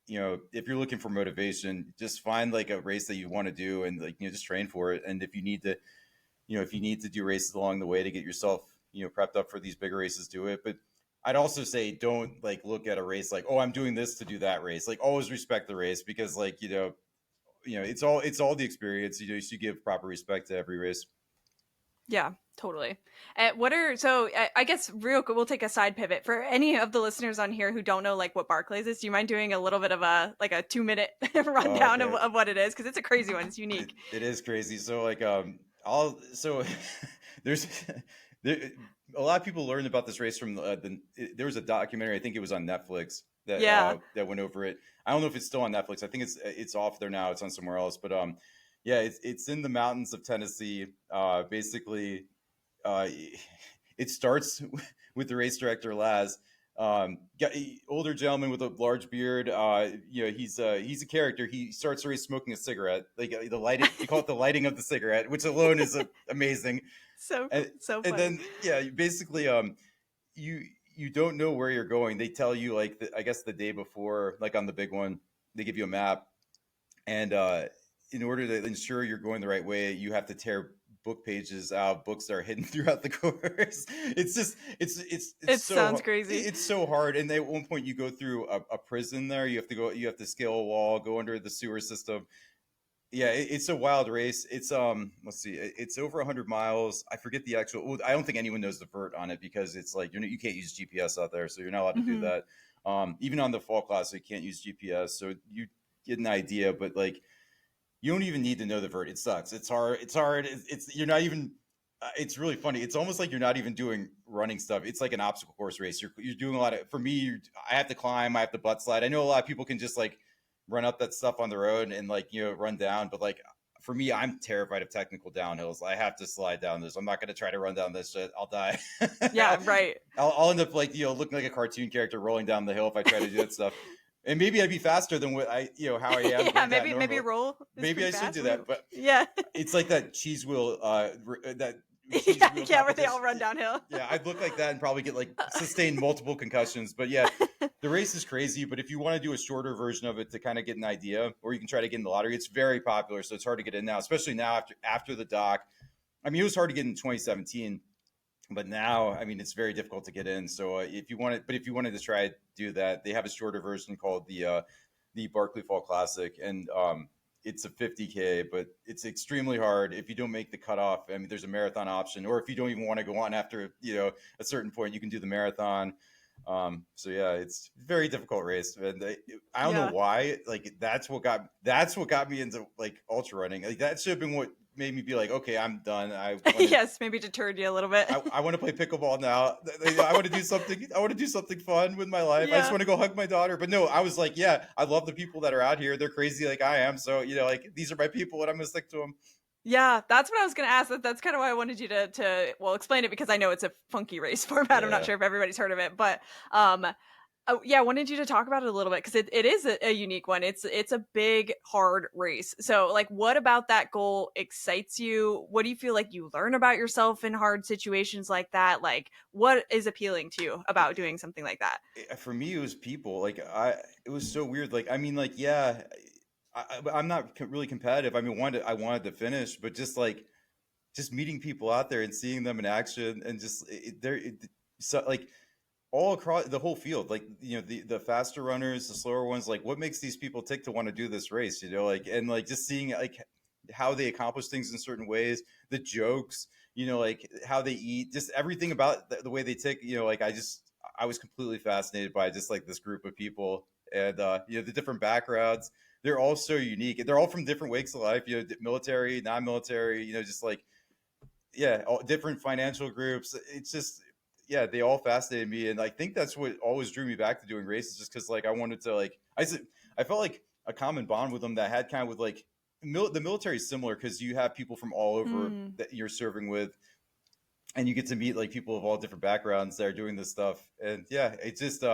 if you're looking for motivation, just find like a race that you want to do and like just train for it. And if you need to do races along the way to get yourself prepped up for these big races, do it. But I'd also say don't like look at a race like, oh, I'm doing this to do that race. Like always respect the race because like it's all the experience. You should give proper respect to every race. Yeah, totally. I guess real quick, we'll take a side pivot for any of the listeners on here who don't know like what Barclays is. Do you mind doing a little bit of a 2 minute rundown Yeah, of what it is? Because it's a crazy one. It's unique. it is crazy. So like all so there's there, a lot of people learned about this race from there was a documentary, I think it was on Netflix, Yeah. that went over it. I don't know if it's still on Netflix. I think it's off there now. It's on somewhere else. But yeah, it's in the mountains of Tennessee. Basically, uh, it starts with the race director Laz. Older gentleman with a large beard. He's a character. He starts the race smoking a cigarette. Like the lighting, they call it the lighting of the cigarette, which alone is amazing. So And so and funny. then yeah, basically you you don't know where you're going. They tell you like I guess the day before, like on the big one, they give you a map, and in order to ensure you're going the right way, you have to tear book pages out, books that are hidden throughout the course. It's just it's It so sounds crazy. it's so hard. And at one point, you go through a prison there. You have to scale a wall, go under the sewer system. Yeah, it's a wild race. It's let's see, it's over 100 miles. I forget the actual. Well, I don't think anyone knows the vert on it because it's like you can't use GPS out there, so you're not allowed to do Hmm. that. Even on the fall class, you can't use GPS, so you get an idea, but like you don't even need to know the vert. It sucks. It's hard. It's hard. It's you're not even. It's really funny. It's almost like you're not even doing running stuff. It's like an obstacle course race. You're doing a lot of. For me, I have to climb. I have to butt slide. I know a lot of people can just like run up that stuff on the road and like run down. But like for me, I'm terrified of technical downhills. I have to slide down this. I'm not going to try to run down this shit. I'll die. Yeah, right. I'll end up like looking like a cartoon character rolling down the hill if I try to do that stuff. And maybe I'd be faster than what how I am Yeah, doing that maybe normal. roll is Maybe pretty I should fast. do that, but Yeah. it's like that cheese wheel, that cheese Yeah, wheel yeah, where they all competition. run downhill. Yeah, I'd look like that and probably get like sustain multiple concussions. But yeah, the race is crazy. But if you want to do a shorter version of it to kind of get an idea, or you can try to get in the lottery, it's very popular. So it's hard to get in now, especially now after the doc. I mean, it was hard to get in 2017, but now, I mean, it's very difficult to get in. So if you wanted to try to do that, they have a shorter version called the Barkley Fall Classic, and it's a 50K, but it's extremely hard if you don't make the cutoff. I mean, there's a marathon option, or if you don't even want to go on after a certain point, you can do the marathon. So yeah, it's a very difficult race, and I don't know Yeah. why. Like that's what got me into like ultra running. Like that should have been what made me be like, okay, I'm done. Yes, maybe deterred you a little bit. I want to play pickleball now. I want to do something. I want to do something fun with my life. I just Yeah. want to go hug my daughter. But no, I was like, yeah, I love the people that are out here. They're crazy like I am. So like these are my people, and I'm gonna stick to them. Yeah, that's what I was gonna ask. That's kind of why I wanted you to well explain it because I know it's a funky race format. I'm not Yeah. sure if everybody's heard of it, but um, oh, yeah, I wanted you to talk about it a little bit because it is a unique one. It's a big, hard race. So, like, what about that goal excites you? What do you feel like you learn about yourself in hard situations like that? Like, what is appealing to you about doing something like that? For me, it was people. Like it was so weird. Like I mean, like yeah, I'm not really competitive. I mean, I wanted to finish, but just meeting people out there and seeing them in action, and just so like all across the whole field, like the faster runners, the slower ones, like what makes these people tick to want to do this race, like, and like just seeing like how they accomplish things in certain ways, the jokes, like how they eat, just everything about the way they tick, like I was completely fascinated by just like this group of people, and the different backgrounds. They're all so unique. They're all from different wakes of life, military, non-military, just like yeah, all different financial groups. It's just yeah, they all fascinated me, and I think that's what always drew me back to doing races, just because like I wanted to like I felt like a common bond with them that had kind of with like the military is similar because you have people from all over Mm, that you're serving with, and you get to meet like people of all different backgrounds that are doing this stuff, and yeah, it's just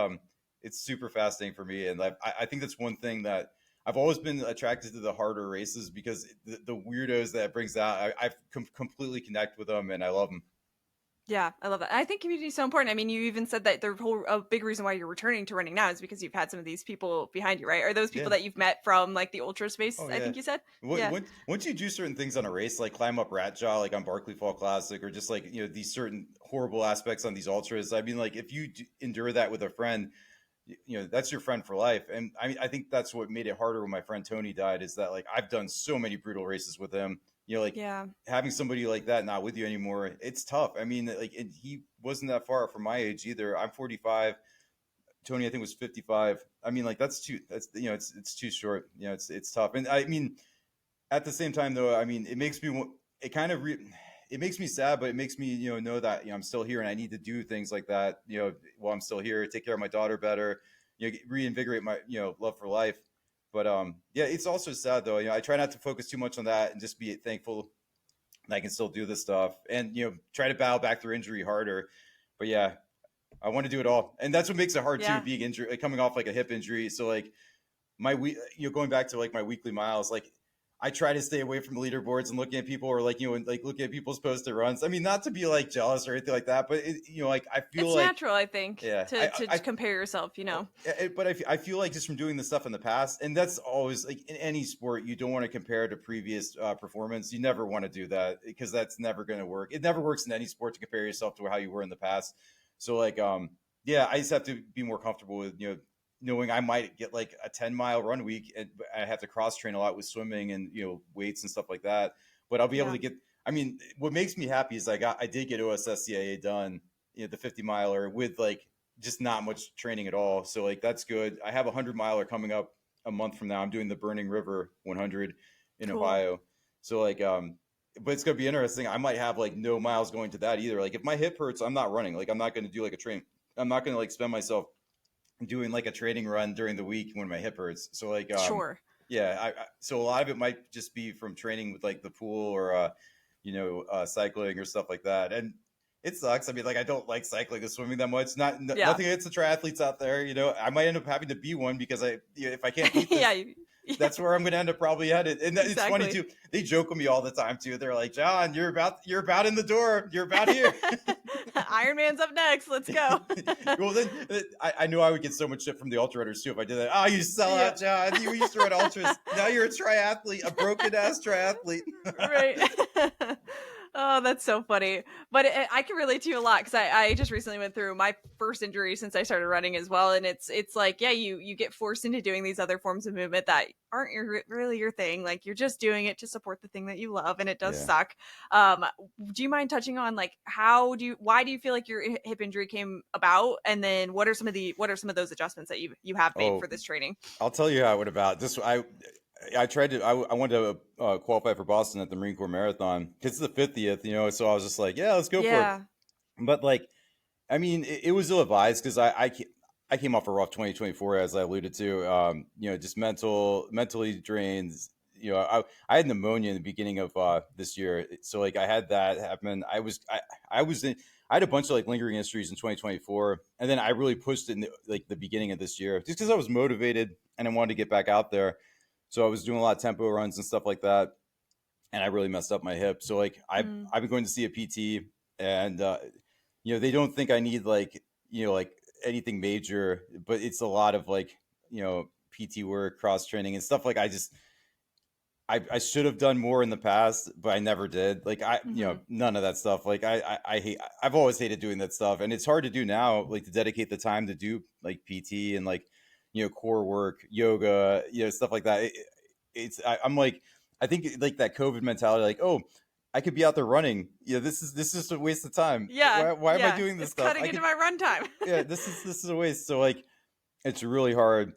it's super fascinating for me, and I think that's one thing that I've always been attracted to the harder races because the weirdos that it brings out, completely connect with them, and I love them. yeah, I love that. I think community is so important. I mean, you even said that the whole a big reason why you're returning to running now is because you've had some of these people behind you, right? Are those people Yeah. that you've met from like the ultra space? Oh I yeah. think you said. Yeah. Once you do certain things on a race, like climb up Rat Jaw, like on Barkley Fall Classic, or just like these certain horrible aspects on these ultras. I mean, like if you endure that with a friend, that's your friend for life. And I think that's what made it harder when my friend Tony died. Is that like I've done so many brutal races with him. like Yeah. having somebody like that not with you anymore, it's tough. I mean, like, and he wasn't that far from my age either. I'm 45. Tony, I think, was 55. I mean, like, it's too short. It's tough. And I mean, at the same time, though, I mean, it kind of it makes me sad, but it makes me know that I'm still here and I need to do things like that. While I'm still here, take care of my daughter better. Reinvigorate my love for life. But yeah, it's also sad though. I try not to focus too much on that and just be thankful that I can still do this stuff and try to battle back through injury harder. But yeah, I want to do it all, and that's what makes it hard too. Yeah. Being injured, like coming off like a hip injury, so like my going back to like my weekly miles, like I try to stay away from leaderboards and looking at people or like and like looking at people's posted runs. I mean, not to be like jealous or anything like that, but like I feel it's like natural, I think, yeah, to compare yourself. But I feel like just from doing the stuff in the past, and that's always like in any sport, you don't want to compare to previous performance. You never want to do that because that's never going to work. It never works in any sport to compare yourself to how you were in the past. So like yeah, I just have to be more comfortable with knowing I might get like a 10-mile run week and I have to cross train a lot with swimming and weights and stuff like that, but I'll be able to get. I mean, what makes me happy is I did get OSSCAA done, the 50-miler with like just not much training at all, so like that's good. I have a 100-miler coming up a month from now. I'm doing the Burning River 100 in Ohio, so like but it's gonna be interesting. I might have like no miles going to that either. Like if my hip hurts, I'm not running. Like I'm not going to do like a train. I'm not going to like spend myself doing like a training run during the week when my hip hurts. So like Sure. yeah, so a lot of it might just be from training with like the pool or cycling or stuff like that. And it sucks. I mean, like I don't like cycling or swimming that much. Nothing against the triathletes out there. I might end up having to be one because if I can't beat this, that's where I'm going to end up probably headed. And it's funny too. They joke with me all the time too. They're like, John, you're about in the door. You're about here. Iron Man's up next. Let's go. Well, then I knew I would get so much shit from the ultra runners too if I did that. Oh, you sell out, John. You used to run ultras. Now you're a triathlete, a broken ass triathlete. Right. Oh, that's so funny. But I can relate to you a lot because I just recently went through my first injury since I started running as well. And it's like, yeah, you get forced into doing these other forms of movement that aren't really your thing. Like you're just doing it to support the thing that you love. And it does suck. Do you mind touching on like why do you feel like your hip injury came about? And then what are some of those adjustments that you have made for this training? I'll tell you how it went about. I tried to. I wanted to qualify for Boston at the Marine Corps Marathon. It's the 50th, so I was just like, yeah, let's go for it. But like, I mean, it was ill advised because I came off a rough 2024, as I alluded to. Just mentally drained. I had pneumonia in the beginning of this year, so like I had that happen. I had a bunch of like lingering injuries in 2024, and then I really pushed it in the beginning of this year just because I was motivated and I wanted to get back out there. So I was doing a lot of tempo runs and stuff like that, and I really messed up my hip. So like I've been going to see a PT, and they don't think I need like anything major, but it's a lot of like PT work, cross training, and stuff. Like I should have done more in the past, but I never did. Like none of that stuff. Like I've always hated doing that stuff, and it's hard to do now. Like to dedicate the time to do like PT and like core work, yoga, stuff like that. I'm like, I think like that COVID mentality, like, oh, I could be out there running. This is just a waste of time. Yeah. Why am I doing this stuff? Cutting into my run time. Yeah, this is a waste. So like, it's really hard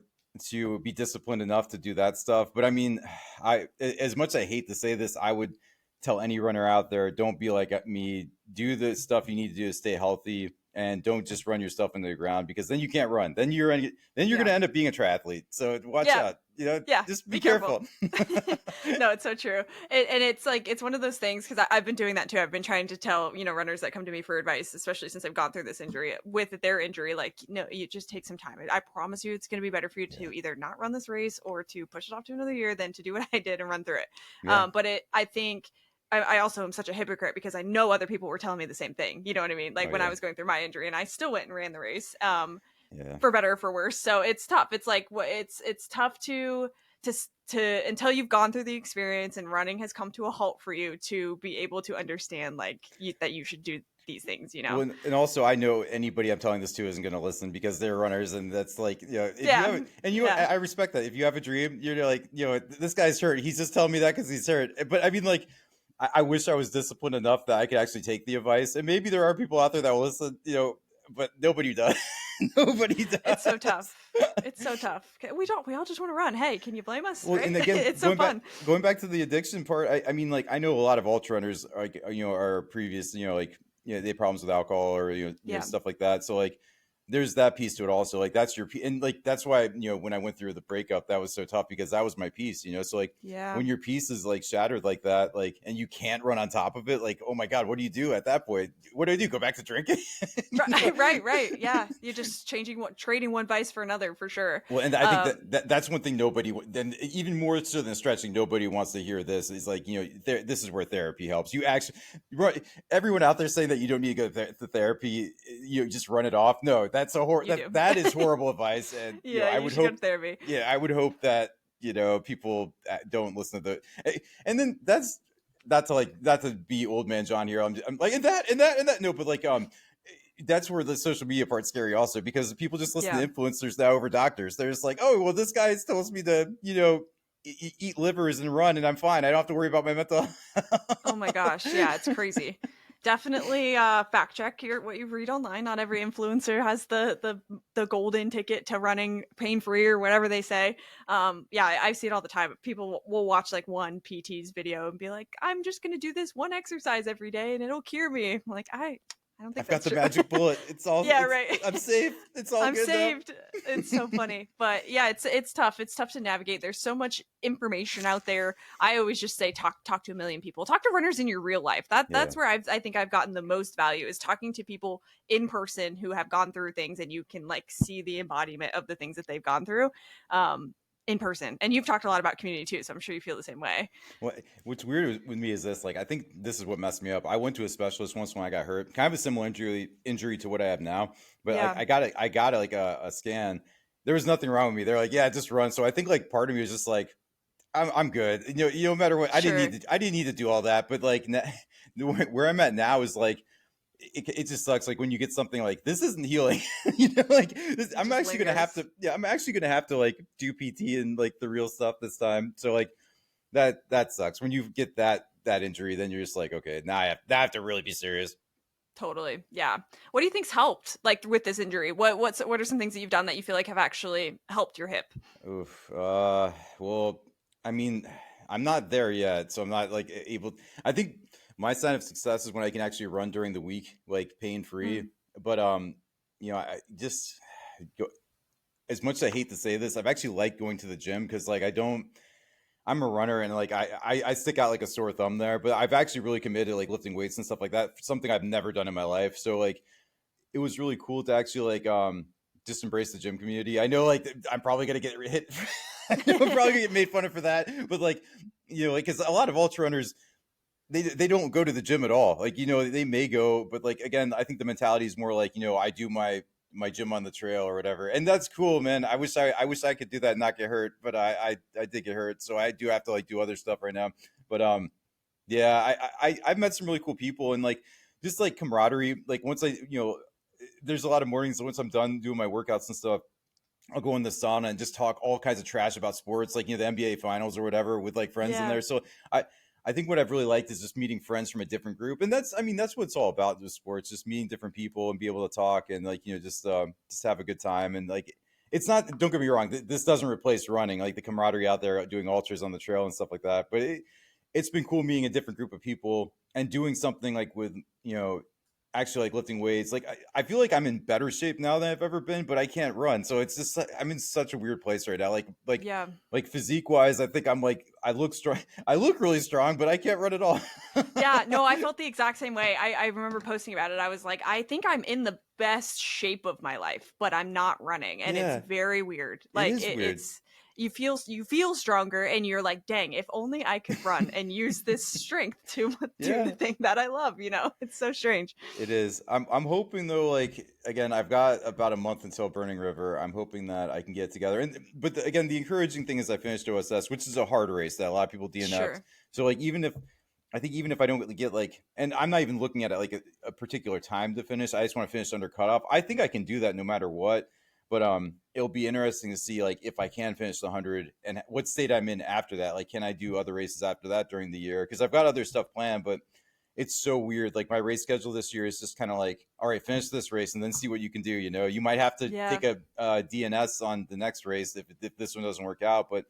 to be disciplined enough to do that stuff. But I mean, as much as I hate to say this, I would tell any runner out there, don't be like me. Do the stuff you need to do to stay healthy. And don't just run yourself into the ground because then you can't run. Then you're going to end up being a triathlete. So watch out. Just be careful. No, it's so true. And it's like, it's one of those things because I've been doing that too. I've been trying to tell, runners that come to me for advice, especially since I've gone through this injury with their injury, like, you just take some time. I promise you it's going to be better for you to either not run this race or to push it off to another year than to do what I did and run through it. But I think I also am such a hypocrite because I know other people were telling me the same thing. You know what I mean? Like when I was going through my injury and I still went and ran the race, for better or for worse. So it's tough. It's like, it's tough to until you've gone through the experience and running has come to a halt for you to be able to understand that you should do these things, Well, and also I know anybody I'm telling this to isn't going to listen because they're runners, and that's like, I respect that. If you have a dream, you're like, this guy's hurt. He's just telling me that because he's hurt. But I mean, like, I wish I was disciplined enough that I could actually take the advice. And maybe there are people out there that will listen, but nobody does. Nobody It's so does. tough. It's so tough. We all just want to run. Hey, can you blame us? Well, Right? and again, It's so fun. going back to the addiction part, I mean, like I know a lot of ultra runners, like are previous, like they have problems with alcohol or Yeah. stuff like that. So like, there's that piece to it also. Like that's and like that's why when I went through the breakup, that was so tough because that was my piece. So like Yeah. when your piece is like shattered like that, like and you can't run on top of it, like oh my god, what do you do at that point? What do I do? Go back to drinking? Right. Yeah. You're just trading one vice for another for sure. Well, and I think that's one thing nobody, then even more so than stretching, nobody wants to hear this. Is like, this is where therapy helps. You actually, everyone out there saying that you don't need to go to therapy, you just run it off. No, that's that is horrible advice. And yeah, I you would should go hope, to therapy. yeah, I would hope that, people don't listen to and then that's not to be old man John here. I'm like, and that. No, but like, that's where the social media part's scary also because people just listen to influencers now over doctors. They're just like, oh, well, this guy tells me to, eat livers and run and I'm fine. I don't have to worry about my mental health. Oh my gosh. Yeah, it's crazy. Definitely fact check what you read online. Not every influencer has the golden ticket to running pain free or whatever they say. Yeah, I see it all the time. People will watch like one PT's video and be like, I'm just gonna do this one exercise every day and it'll cure me. I'm like, I don't think I've got that's the true. magic bullet. It's all yeah, right. I'm safe. It's all I'm good saved. It's so funny. But yeah, it's tough. It's tough to navigate. There's so much information out there. I always just say talk to a million people. Talk to runners in your real life. That's where I think I've gotten the most value is talking to people in person who have gone through things and you can like see the embodiment of the things that they've gone through. In person. And you've talked a lot about community too, so I'm sure you feel the same way. What's weird with me is this, like, I think this is what messed me up. I went to a specialist once when I got hurt, kind of a similar injury to what I have now, but Yeah. like, I got like a scan. There was nothing wrong with me. They're like, yeah, just run. So I think like part of me was just like, I'm good. No matter what, Sure. I didn't need to do all that. But like where I'm at now is like, it just sucks. Like when you get something like this isn't healing, like this, I'm actually going to have to, I'm actually going to have to like do PT and like the real stuff this time. So like that sucks. When you get that injury, then you're just like, okay, now I have to really be serious. Totally. Yeah. What do you think's helped like with this injury? What are some things that you've done that you feel like have actually helped your hip? Oof. Well, I mean, I'm not there yet, so I'm not like able. I think my sign of success is when I can actually run during the week, like pain free. But I just go, as much as I hate to say this, I've actually liked going to the gym because like I'm a runner and like I stick out like a sore thumb there, but I've actually really committed like lifting weights and stuff like that, something I've never done in my life. So like it was really cool to actually like just embrace the gym community. I know like I'm probably gonna get hit. I'm probably gonna get made fun of for that, but like like because a lot of ultra runners they don't go to the gym at all. Like they may go, but like again, I think the mentality is more like I do my gym on the trail or whatever, and that's cool, man. I wish I could do that and not get hurt, but I did get hurt, so I do have to like do other stuff right now. But yeah, I've met some really cool people and like just like camaraderie. Like once I there's a lot of mornings once I'm done doing my workouts and stuff, I'll go in the sauna and just talk all kinds of trash about sports, like the NBA finals or whatever with like friends in there. So I think what I've really liked is just meeting friends from a different group. And that's what it's all about with sports, just meeting different people and be able to talk and like, just have a good time. And like, it's not, don't get me wrong. This doesn't replace running, like the camaraderie out there doing ultras on the trail and stuff like that. But it's been cool meeting a different group of people and doing something like with, actually like lifting weights. Like I feel like I'm in better shape now than I've ever been, but I can't run. So it's just I'm in such a weird place right now. Like physique wise, I think I'm like I look strong. I look really strong, but I can't run at all. Yeah, no, I felt the exact same way. I remember posting about it. I was like, I think I'm in the best shape of my life, but I'm not running, and it's very weird. Like it's you feel stronger and you're like, dang, if only I could run and use this strength to do the thing that I love, it's so strange. It is. I'm hoping though, like again, I've got about a month until Burning River. I'm hoping that I can get together. But again, the encouraging thing is I finished OSS, which is a hard race that a lot of people DNF. Sure. So like even if I don't really get like, and I'm not even looking at it like a particular time to finish. I just want to finish under cutoff. I think I can do that no matter what. But it'll be interesting to see like if I can finish the 100 and what state I'm in after that. Like, can I do other races after that during the year? Because I've got other stuff planned, but it's so weird. Like my race schedule this year is just kind of like, all right, finish this race and then see what you can do. You know, you might have to Yeah. take a DNS on the next race if this one doesn't work out. But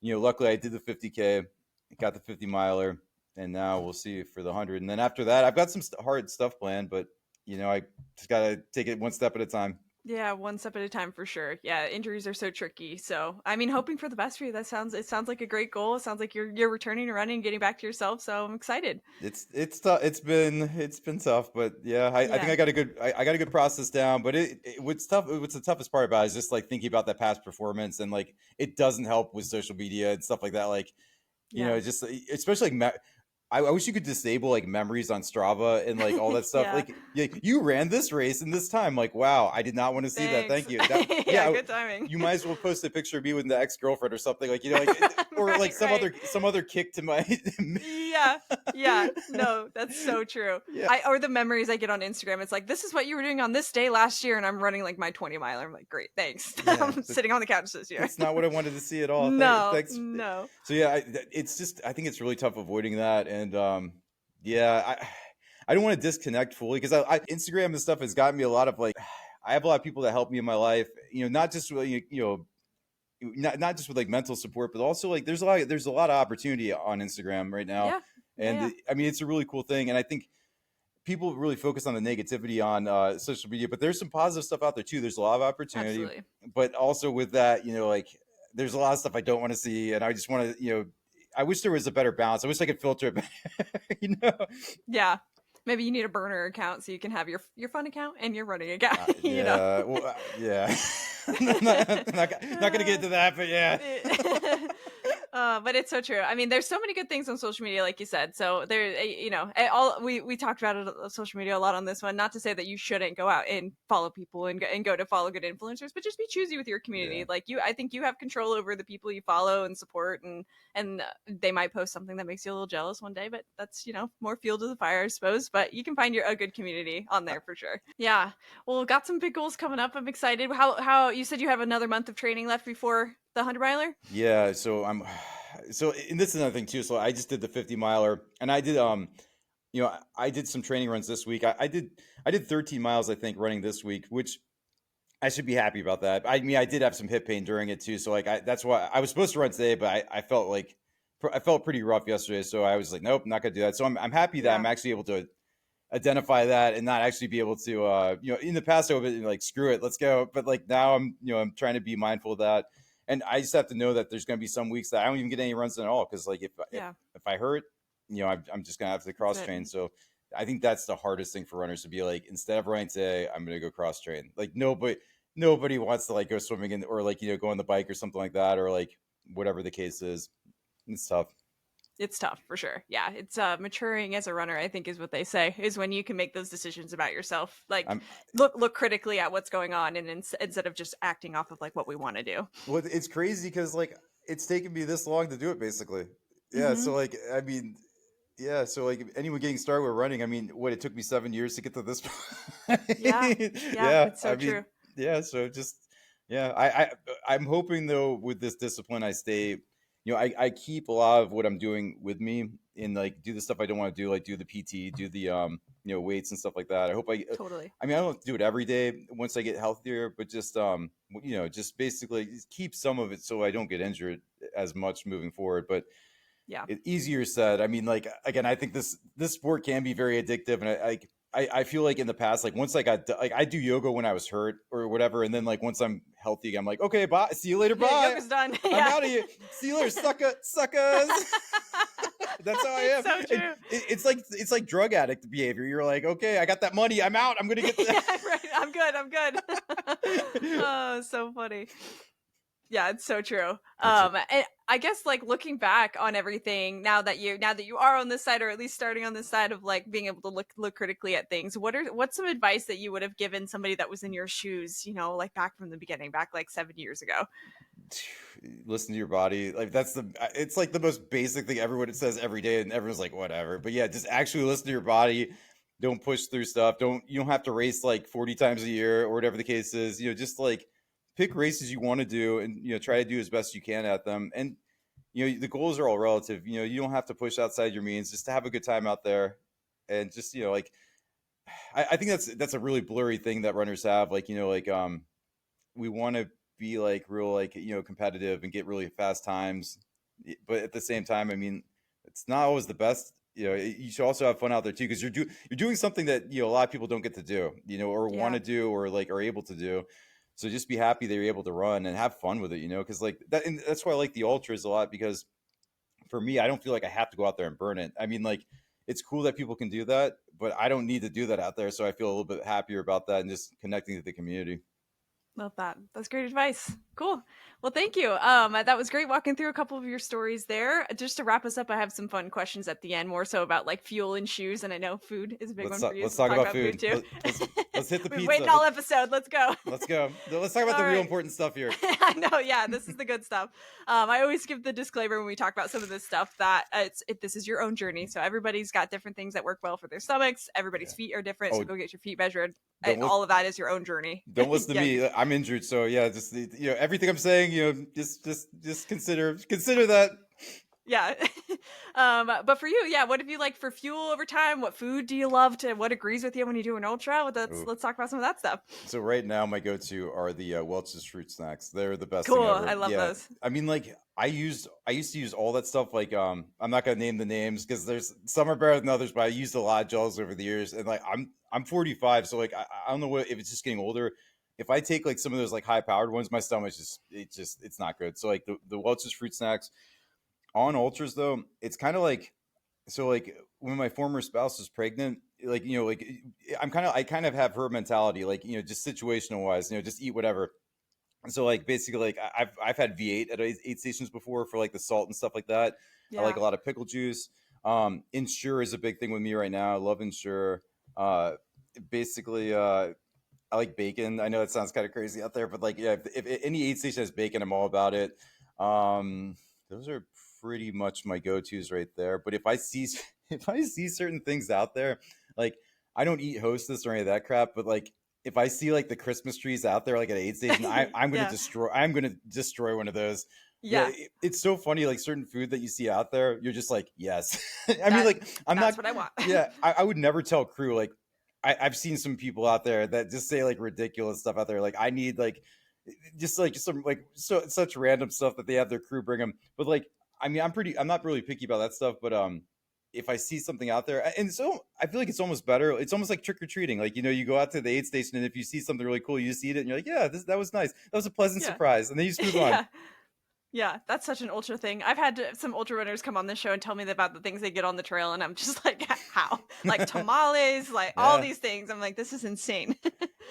you know, luckily I did the 50K, got the 50 miler, and now we'll see for the 100. And then after that, I've got some hard stuff planned, but you know, I just gotta take it one step at a time. Yeah, one step at a time for sure. Yeah, injuries are so tricky. So, I mean, hoping for the best for you. It sounds like a great goal. It sounds like you're returning to running, getting back to yourself. So I'm excited. It's tough. It's been tough, but yeah, I think Yeah. I got a good process down. But what's tough, what's the toughest part about it is just like thinking about that past performance, and like it doesn't help with social media and stuff like that. Like you Yeah. know, just especially like I wish you could disable like memories on Strava and like all that stuff. Yeah. Like you ran this race in this time. Like wow, I did not want to see that. Thanks. Thank you. That Yeah, yeah, good timing. you might as well post a picture of me with the ex girlfriend or something. Like you know, like or like Right, right. some other kick to my. Yeah. Yeah. No, that's so true. Yeah. Or the memories I get on Instagram. It's like, this is what you were doing on this day last year, and I'm running like my 20 miler. I'm like, great, thanks. Yeah, I'm sitting on the couch this year. that's not what I wanted to see at all. No, Thanks. no. So yeah, it's just I think it's really tough avoiding that, and yeah, I don't want to disconnect fully because Instagram and stuff has gotten me a lot of like I have a lot of people that help me in my life. You know, not just really, you know, not just with like mental support, but also like there's a lot of opportunity on Instagram right now, Yeah. Yeah. and Yeah. I mean it's a really cool thing, and I think people really focus on the negativity on social media, but there's some positive stuff out there too. There's a lot of opportunity, Absolutely. but also with that, you know, like there's a lot of stuff I don't want to see, and I just want to, you know, I wish there was a better balance. I wish I could filter it better, you know. Yeah. Maybe you need a burner account so you can have your fun account and your running account, you know. Yeah, well, yeah. Not gonna get into that, but yeah. But it's so true. I mean, there's so many good things on social media, like you said. So there, you know, all we talked about it on social media a lot on this one. Not to say that you shouldn't go out and follow people and go to follow good influencers, but just be choosy with your community. Yeah. Like I think you have control over the people you follow and support, and they might post something that makes you a little jealous one day, but that's, you know, more fuel to the fire, I suppose. But you can find a good community on there for sure. Yeah. Well, got some big goals coming up. I'm excited. How you said you have another month of training left before the 100 miler? Yeah, so and this is another thing too. So I just did the 50 miler, and I did you know, I did some training runs this week. I did 13 miles I think running this week, which I should be happy about that. I mean, I did have some hip pain during it too, so like that's why I was supposed to run today, but I felt like I felt pretty rough yesterday, so I was like, nope, not gonna do that. So I'm happy that Yeah. I'm actually able to identify that and not actually be able to you know, in the past I would have been like screw it, let's go, but like now I'm, you know, I'm trying to be mindful of that, and I just have to know that there's going to be some weeks that I don't even get any runs at all because like Yeah. if I hurt, you know, I'm just gonna have to cross train. So I think that's the hardest thing for runners to be like, instead of running today, I'm gonna go cross train. Like nobody wants to like go swimming in, or like, you know, go on the bike or something like that, or like whatever the case is. It's tough. It's tough for sure. Yeah, it's maturing as a runner, I think, is what they say, is when you can make those decisions about yourself. Like I'm look critically at what's going on, and instead of just acting off of like what we want to do. Well, it's crazy because like it's taken me this long to do it basically. Yeah, Mm-hmm. so like I mean, yeah, so like anyone getting started with running, I mean, what, it took me 7 years to get to this point. Yeah. Yeah, Yeah, it's so I mean, true. yeah, so just yeah, I'm hoping though with this discipline I stay, you know, I keep a lot of what I'm doing with me and like do the stuff I don't want to do, like do the PT, do the you know, weights and stuff like that. I hope Totally. I mean, I don't have to do it every day once I get healthier, but just you know, just basically just keep some of it so I don't get injured as much moving forward. But Yeah. easier said. I mean, like again, I think this sport can be very addictive, and I feel like in the past, like once I got like I do yoga when I was hurt or whatever, and then like once I'm healthy, I'm like, okay, bye, see you later, Yeah, bye, yoga's done. I'm Yeah. out of here, see you later, suckers. That's how I am. It's so true. It's like drug addict behavior. You're like, okay, I got that money, I'm out, I'm gonna get Yeah, that. right. I'm good. Oh, so funny. Yeah, it's so true. And I guess like looking back on everything now that you are on this side, or at least starting on this side of like being able to look critically at things, what's some advice that you would have given somebody that was in your shoes, you know, like back from the beginning, back like 7 years ago? Listen to your body. Like it's like the most basic thing everyone says every day, and everyone's like, whatever. But yeah, just actually listen to your body. Don't push through stuff. You don't have to race like 40 times a year or whatever the case is. You know, just like pick races you want to do, and try to do as best you can at them. And the goals are all relative. You don't have to push outside your means, just to have a good time out there. And just like, I think that's a really blurry thing that runners have. Like we want to be like real, like competitive and get really fast times, but at the same time, I mean, it's not always the best. You should also have fun out there too, because you're doing something that a lot of people don't get to do, or want Yeah. to do, or like are able to do. So just be happy that you're able to run and have fun with it, because like that, and that's why I like the ultras a lot, because for me, I don't feel like I have to go out there and burn it. I mean, like, it's cool that people can do that, but I don't need to do that out there. So I feel a little bit happier about that and just connecting to the community. Love that. That's great advice. Cool. Well, thank you. That was great walking through a couple of your stories there. Just to wrap us up, I have some fun questions at the end, more so about like fuel and shoes. And I know food is a big one for you. Let's So talk about food food. too. Let's hit the We've pizza. waited all episode. Let's go. Let's go. Let's talk about the real important stuff here. I know. Yeah, this is the good stuff. I always give the disclaimer when we talk about some of this stuff that this is your own journey. So everybody's got different things that work well for their stomachs. Everybody's feet are different. So go get your feet measured. And all of that is your own journey. Don't listen to me. I'm injured, so yeah, just everything I'm saying, just consider that. Yeah. But for you, yeah, what have you like for fuel over time? What food do you love what agrees with you when you do an ultra? Let's talk about some of that stuff. So right now my go-to are the Welch's fruit snacks. They're the best Cool. thing ever. I love those. I mean, like I used to use all that stuff. Like I'm not gonna name the names because there's some are better than others, but I used a lot of gels over the years, and like I'm 45, so like I don't know if it's just getting older. If I take like some of those like high powered ones, my stomach it's not good. So like the Welch's fruit snacks on ultras though, it's kind of like, so like when my former spouse was pregnant, like like I kind of have her mentality, like just situational wise, just eat whatever. So like basically like I've had V8 at aid stations before for like the salt and stuff like that. I like a lot of pickle juice. Ensure is a big thing with me right now. I love Ensure. Basically I like bacon. I know it sounds kind of crazy out there, but like if any aid station has bacon, I'm all about it. Those are pretty much my go-tos right there. But if I see certain things out there, like I don't eat Hostess or any of that crap, but like if I see like the Christmas trees out there like at an aid station, I'm gonna destroy one of those. Yeah. It's so funny, like certain food that you see out there, you're just like, yes. I mean, like that's what I want. Yeah, I would never tell crew like I've seen some people out there that just say like ridiculous stuff out there. Like I need like just some like such random stuff that they have their crew bring them. But like, I mean, I'm not really picky about that stuff. But if I see something out there, and so I feel like it's almost better. It's almost like trick or treating. Like you go out to the aid station, and if you see something really cool, you just eat it, and you're like, yeah, that was nice. That was a pleasant surprise, and then you just move on. Yeah, that's such an ultra thing. I've had some ultra runners come on this show and tell me about the things they get on the trail, and I'm just like, how? Like tamales, like all these things. I'm like, this is insane.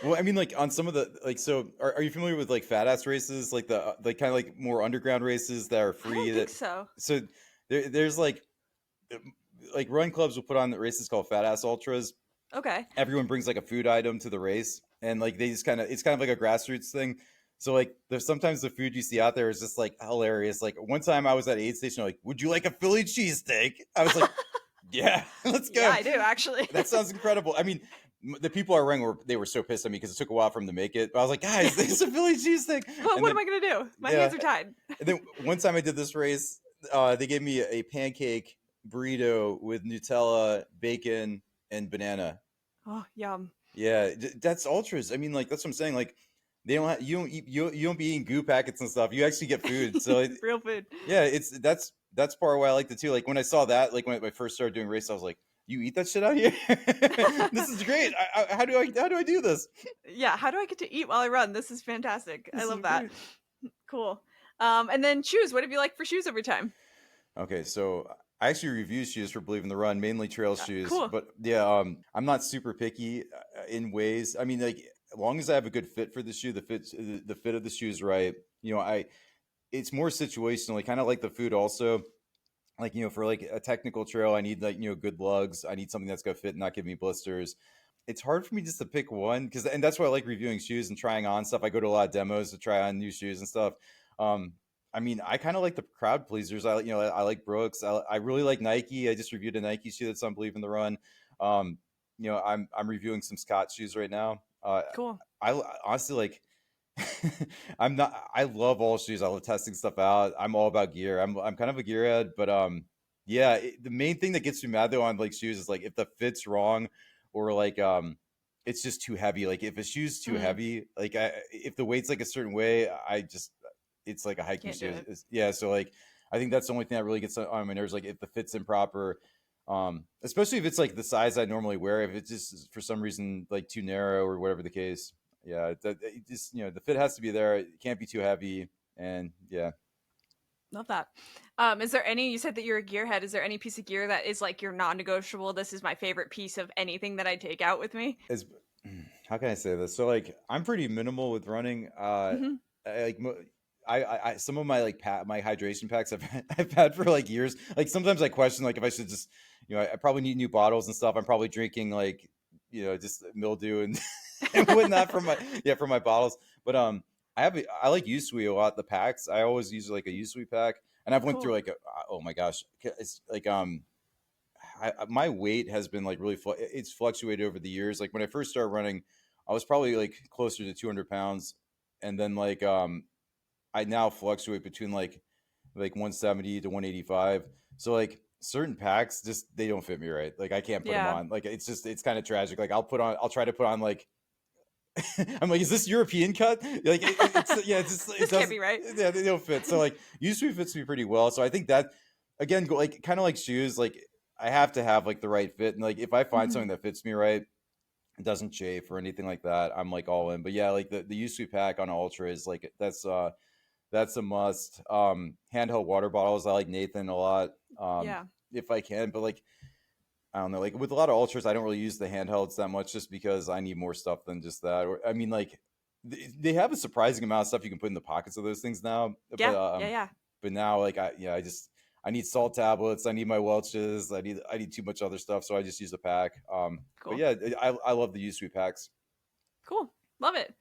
Well, I mean, like on some of the like, so are you familiar with like fat ass races, like the like kind of like more underground races that are free? I don't think so. So there's like run clubs will put on the races called fat ass ultras. Okay. Everyone brings like a food item to the race, and like they just it's kind of like a grassroots thing. So like there's sometimes the food you see out there is just like hilarious. Like one time I was at an aid station, like, would you like a Philly cheesesteak? I was like, yeah, let's go. Yeah, I do actually. That sounds incredible. I mean, the people I rang they were so pissed at me because it took a while for them to make it. But I was like, guys, this is a Philly cheesesteak. Well, what am I gonna do? My hands are tied. And then one time I did this race, they gave me a pancake burrito with Nutella, bacon, and banana. Oh, yum. Yeah, that's ultras. I mean, like that's what I'm saying. Like they don't you don't be eating goo packets and stuff. You actually get food. So real food. Yeah, that's part of why I liked it too. Like when I saw that, like when I first started doing race, I was like, you eat that shit out here? This is great. How do I do this? Yeah, how do I get to eat while I run? This is fantastic. I love that. Cool. And then shoes. What have you liked for shoes over time? Okay, so I actually review shoes for Believe in the Run, mainly trail shoes. Cool. But yeah, I'm not super picky in ways. I mean, like as long as I have a good fit for the shoe, the fit of the shoe is right. It's more situational, kind of like the food also. Like, for like a technical trail, I need like, good lugs. I need something that's going to fit and not give me blisters. It's hard for me just to pick one and that's why I like reviewing shoes and trying on stuff. I go to a lot of demos to try on new shoes and stuff. I mean, I kind of like the crowd pleasers. I like Brooks. I really like Nike. I just reviewed a Nike shoe that's on Believe in the Run. I'm reviewing some Scott shoes right now. Cool. I honestly like I'm not. I love all shoes. I love testing stuff out. I'm all about gear. I'm kind of a gearhead, but yeah. The main thing that gets me mad though on like shoes is like if the fit's wrong, or like it's just too heavy. Like if a shoe's too Mm, heavy, like if the weight's like a certain way, I just it's like a hiking can't do shoe. it. Yeah, so like I think that's the only thing that really gets on my nerves. Like if the fit's improper, especially if it's like the size I normally wear. If it's just for some reason like too narrow or whatever the case, yeah, it just the fit has to be there. It can't be too heavy, and yeah. Love that. Is there any, you said that you're a gearhead. Is there any piece of gear that is like your non-negotiable? This is my favorite piece of anything that I take out with me. As how can I say this? So like I'm pretty minimal with running. Hmm. I, like I some of my like my hydration packs I've had for like years. Like sometimes I question like if I should just I probably need new bottles and stuff. I'm probably drinking like just mildew and and whatnot from my bottles. But I like Usui a lot. The packs I always use like a Usui pack, and I've went through Cool. like oh my gosh, it's like my weight has been like really it's fluctuated over the years. Like when I first started running, I was probably like closer to 200 pounds, and then like I now fluctuate between like 170 to 185. So like certain packs just they don't fit me right. Like I can't put them Yeah. on. Like it's kind of tragic. Like I'll try to put on like I'm like, is this European cut? Like it's yeah, it's just it This can't doesn't be right. yeah, they don't fit. So like usually fits me pretty well. So I think that again, like kind of like shoes, like I have to have like the right fit. And like if I find Hmm. something that fits me right, it doesn't chafe or anything like that, I'm like all in. But yeah, like the Usui pack on Ultra is like that's a must. Handheld water bottles, I like Nathan a lot. Yeah. If I can, but like I don't know, like with a lot of ultras, I don't really use the handhelds that much just because I need more stuff than just that. Or I mean, like they have a surprising amount of stuff you can put in the pockets of those things now. Yeah. Yeah. Yeah. But now like I need salt tablets, I need my Welch's, I need too much other stuff, so I just use a pack. But Cool. yeah, I love the Usui packs. Cool. Love it.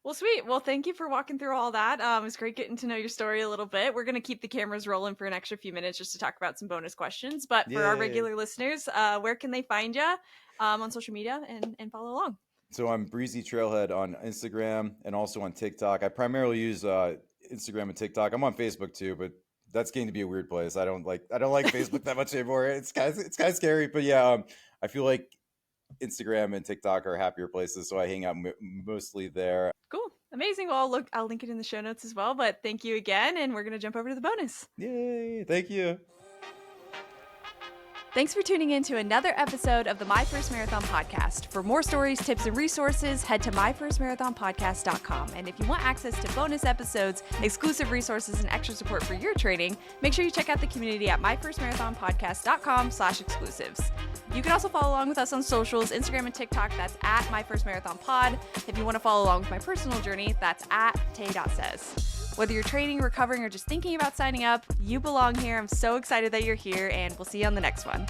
Well, sweet. Well, thank you for walking through all that. It was great getting to know your story a little bit. We're going to keep the cameras rolling for an extra few minutes just to talk about some bonus questions. But for our Yeah. regular listeners, where can they find you on social media and follow along? So I'm Breezy Trailhead on Instagram and also on TikTok. I primarily use Instagram and TikTok. I'm on Facebook too, but that's getting to be a weird place. I don't like Facebook that much anymore. It's kind of scary, but yeah, I feel like Instagram and TikTok are happier places, so I hang out mostly there. Cool. Amazing. Well, I'll link it in the show notes as well. But thank you again. And we're going to jump over to the bonus. Yay! Thank you. Thanks for tuning in to another episode of the My First Marathon podcast. For more stories, tips, and resources, head to myfirstmarathonpodcast.com. And if you want access to bonus episodes, exclusive resources, and extra support for your training, make sure you check out the community at myfirstmarathonpodcast.com/exclusives. You can also follow along with us on socials, Instagram and TikTok. That's at myfirstmarathonpod. If you want to follow along with my personal journey, that's at tay.says. Whether you're training, recovering, or just thinking about signing up, you belong here. I'm so excited that you're here, and we'll see you on the next one.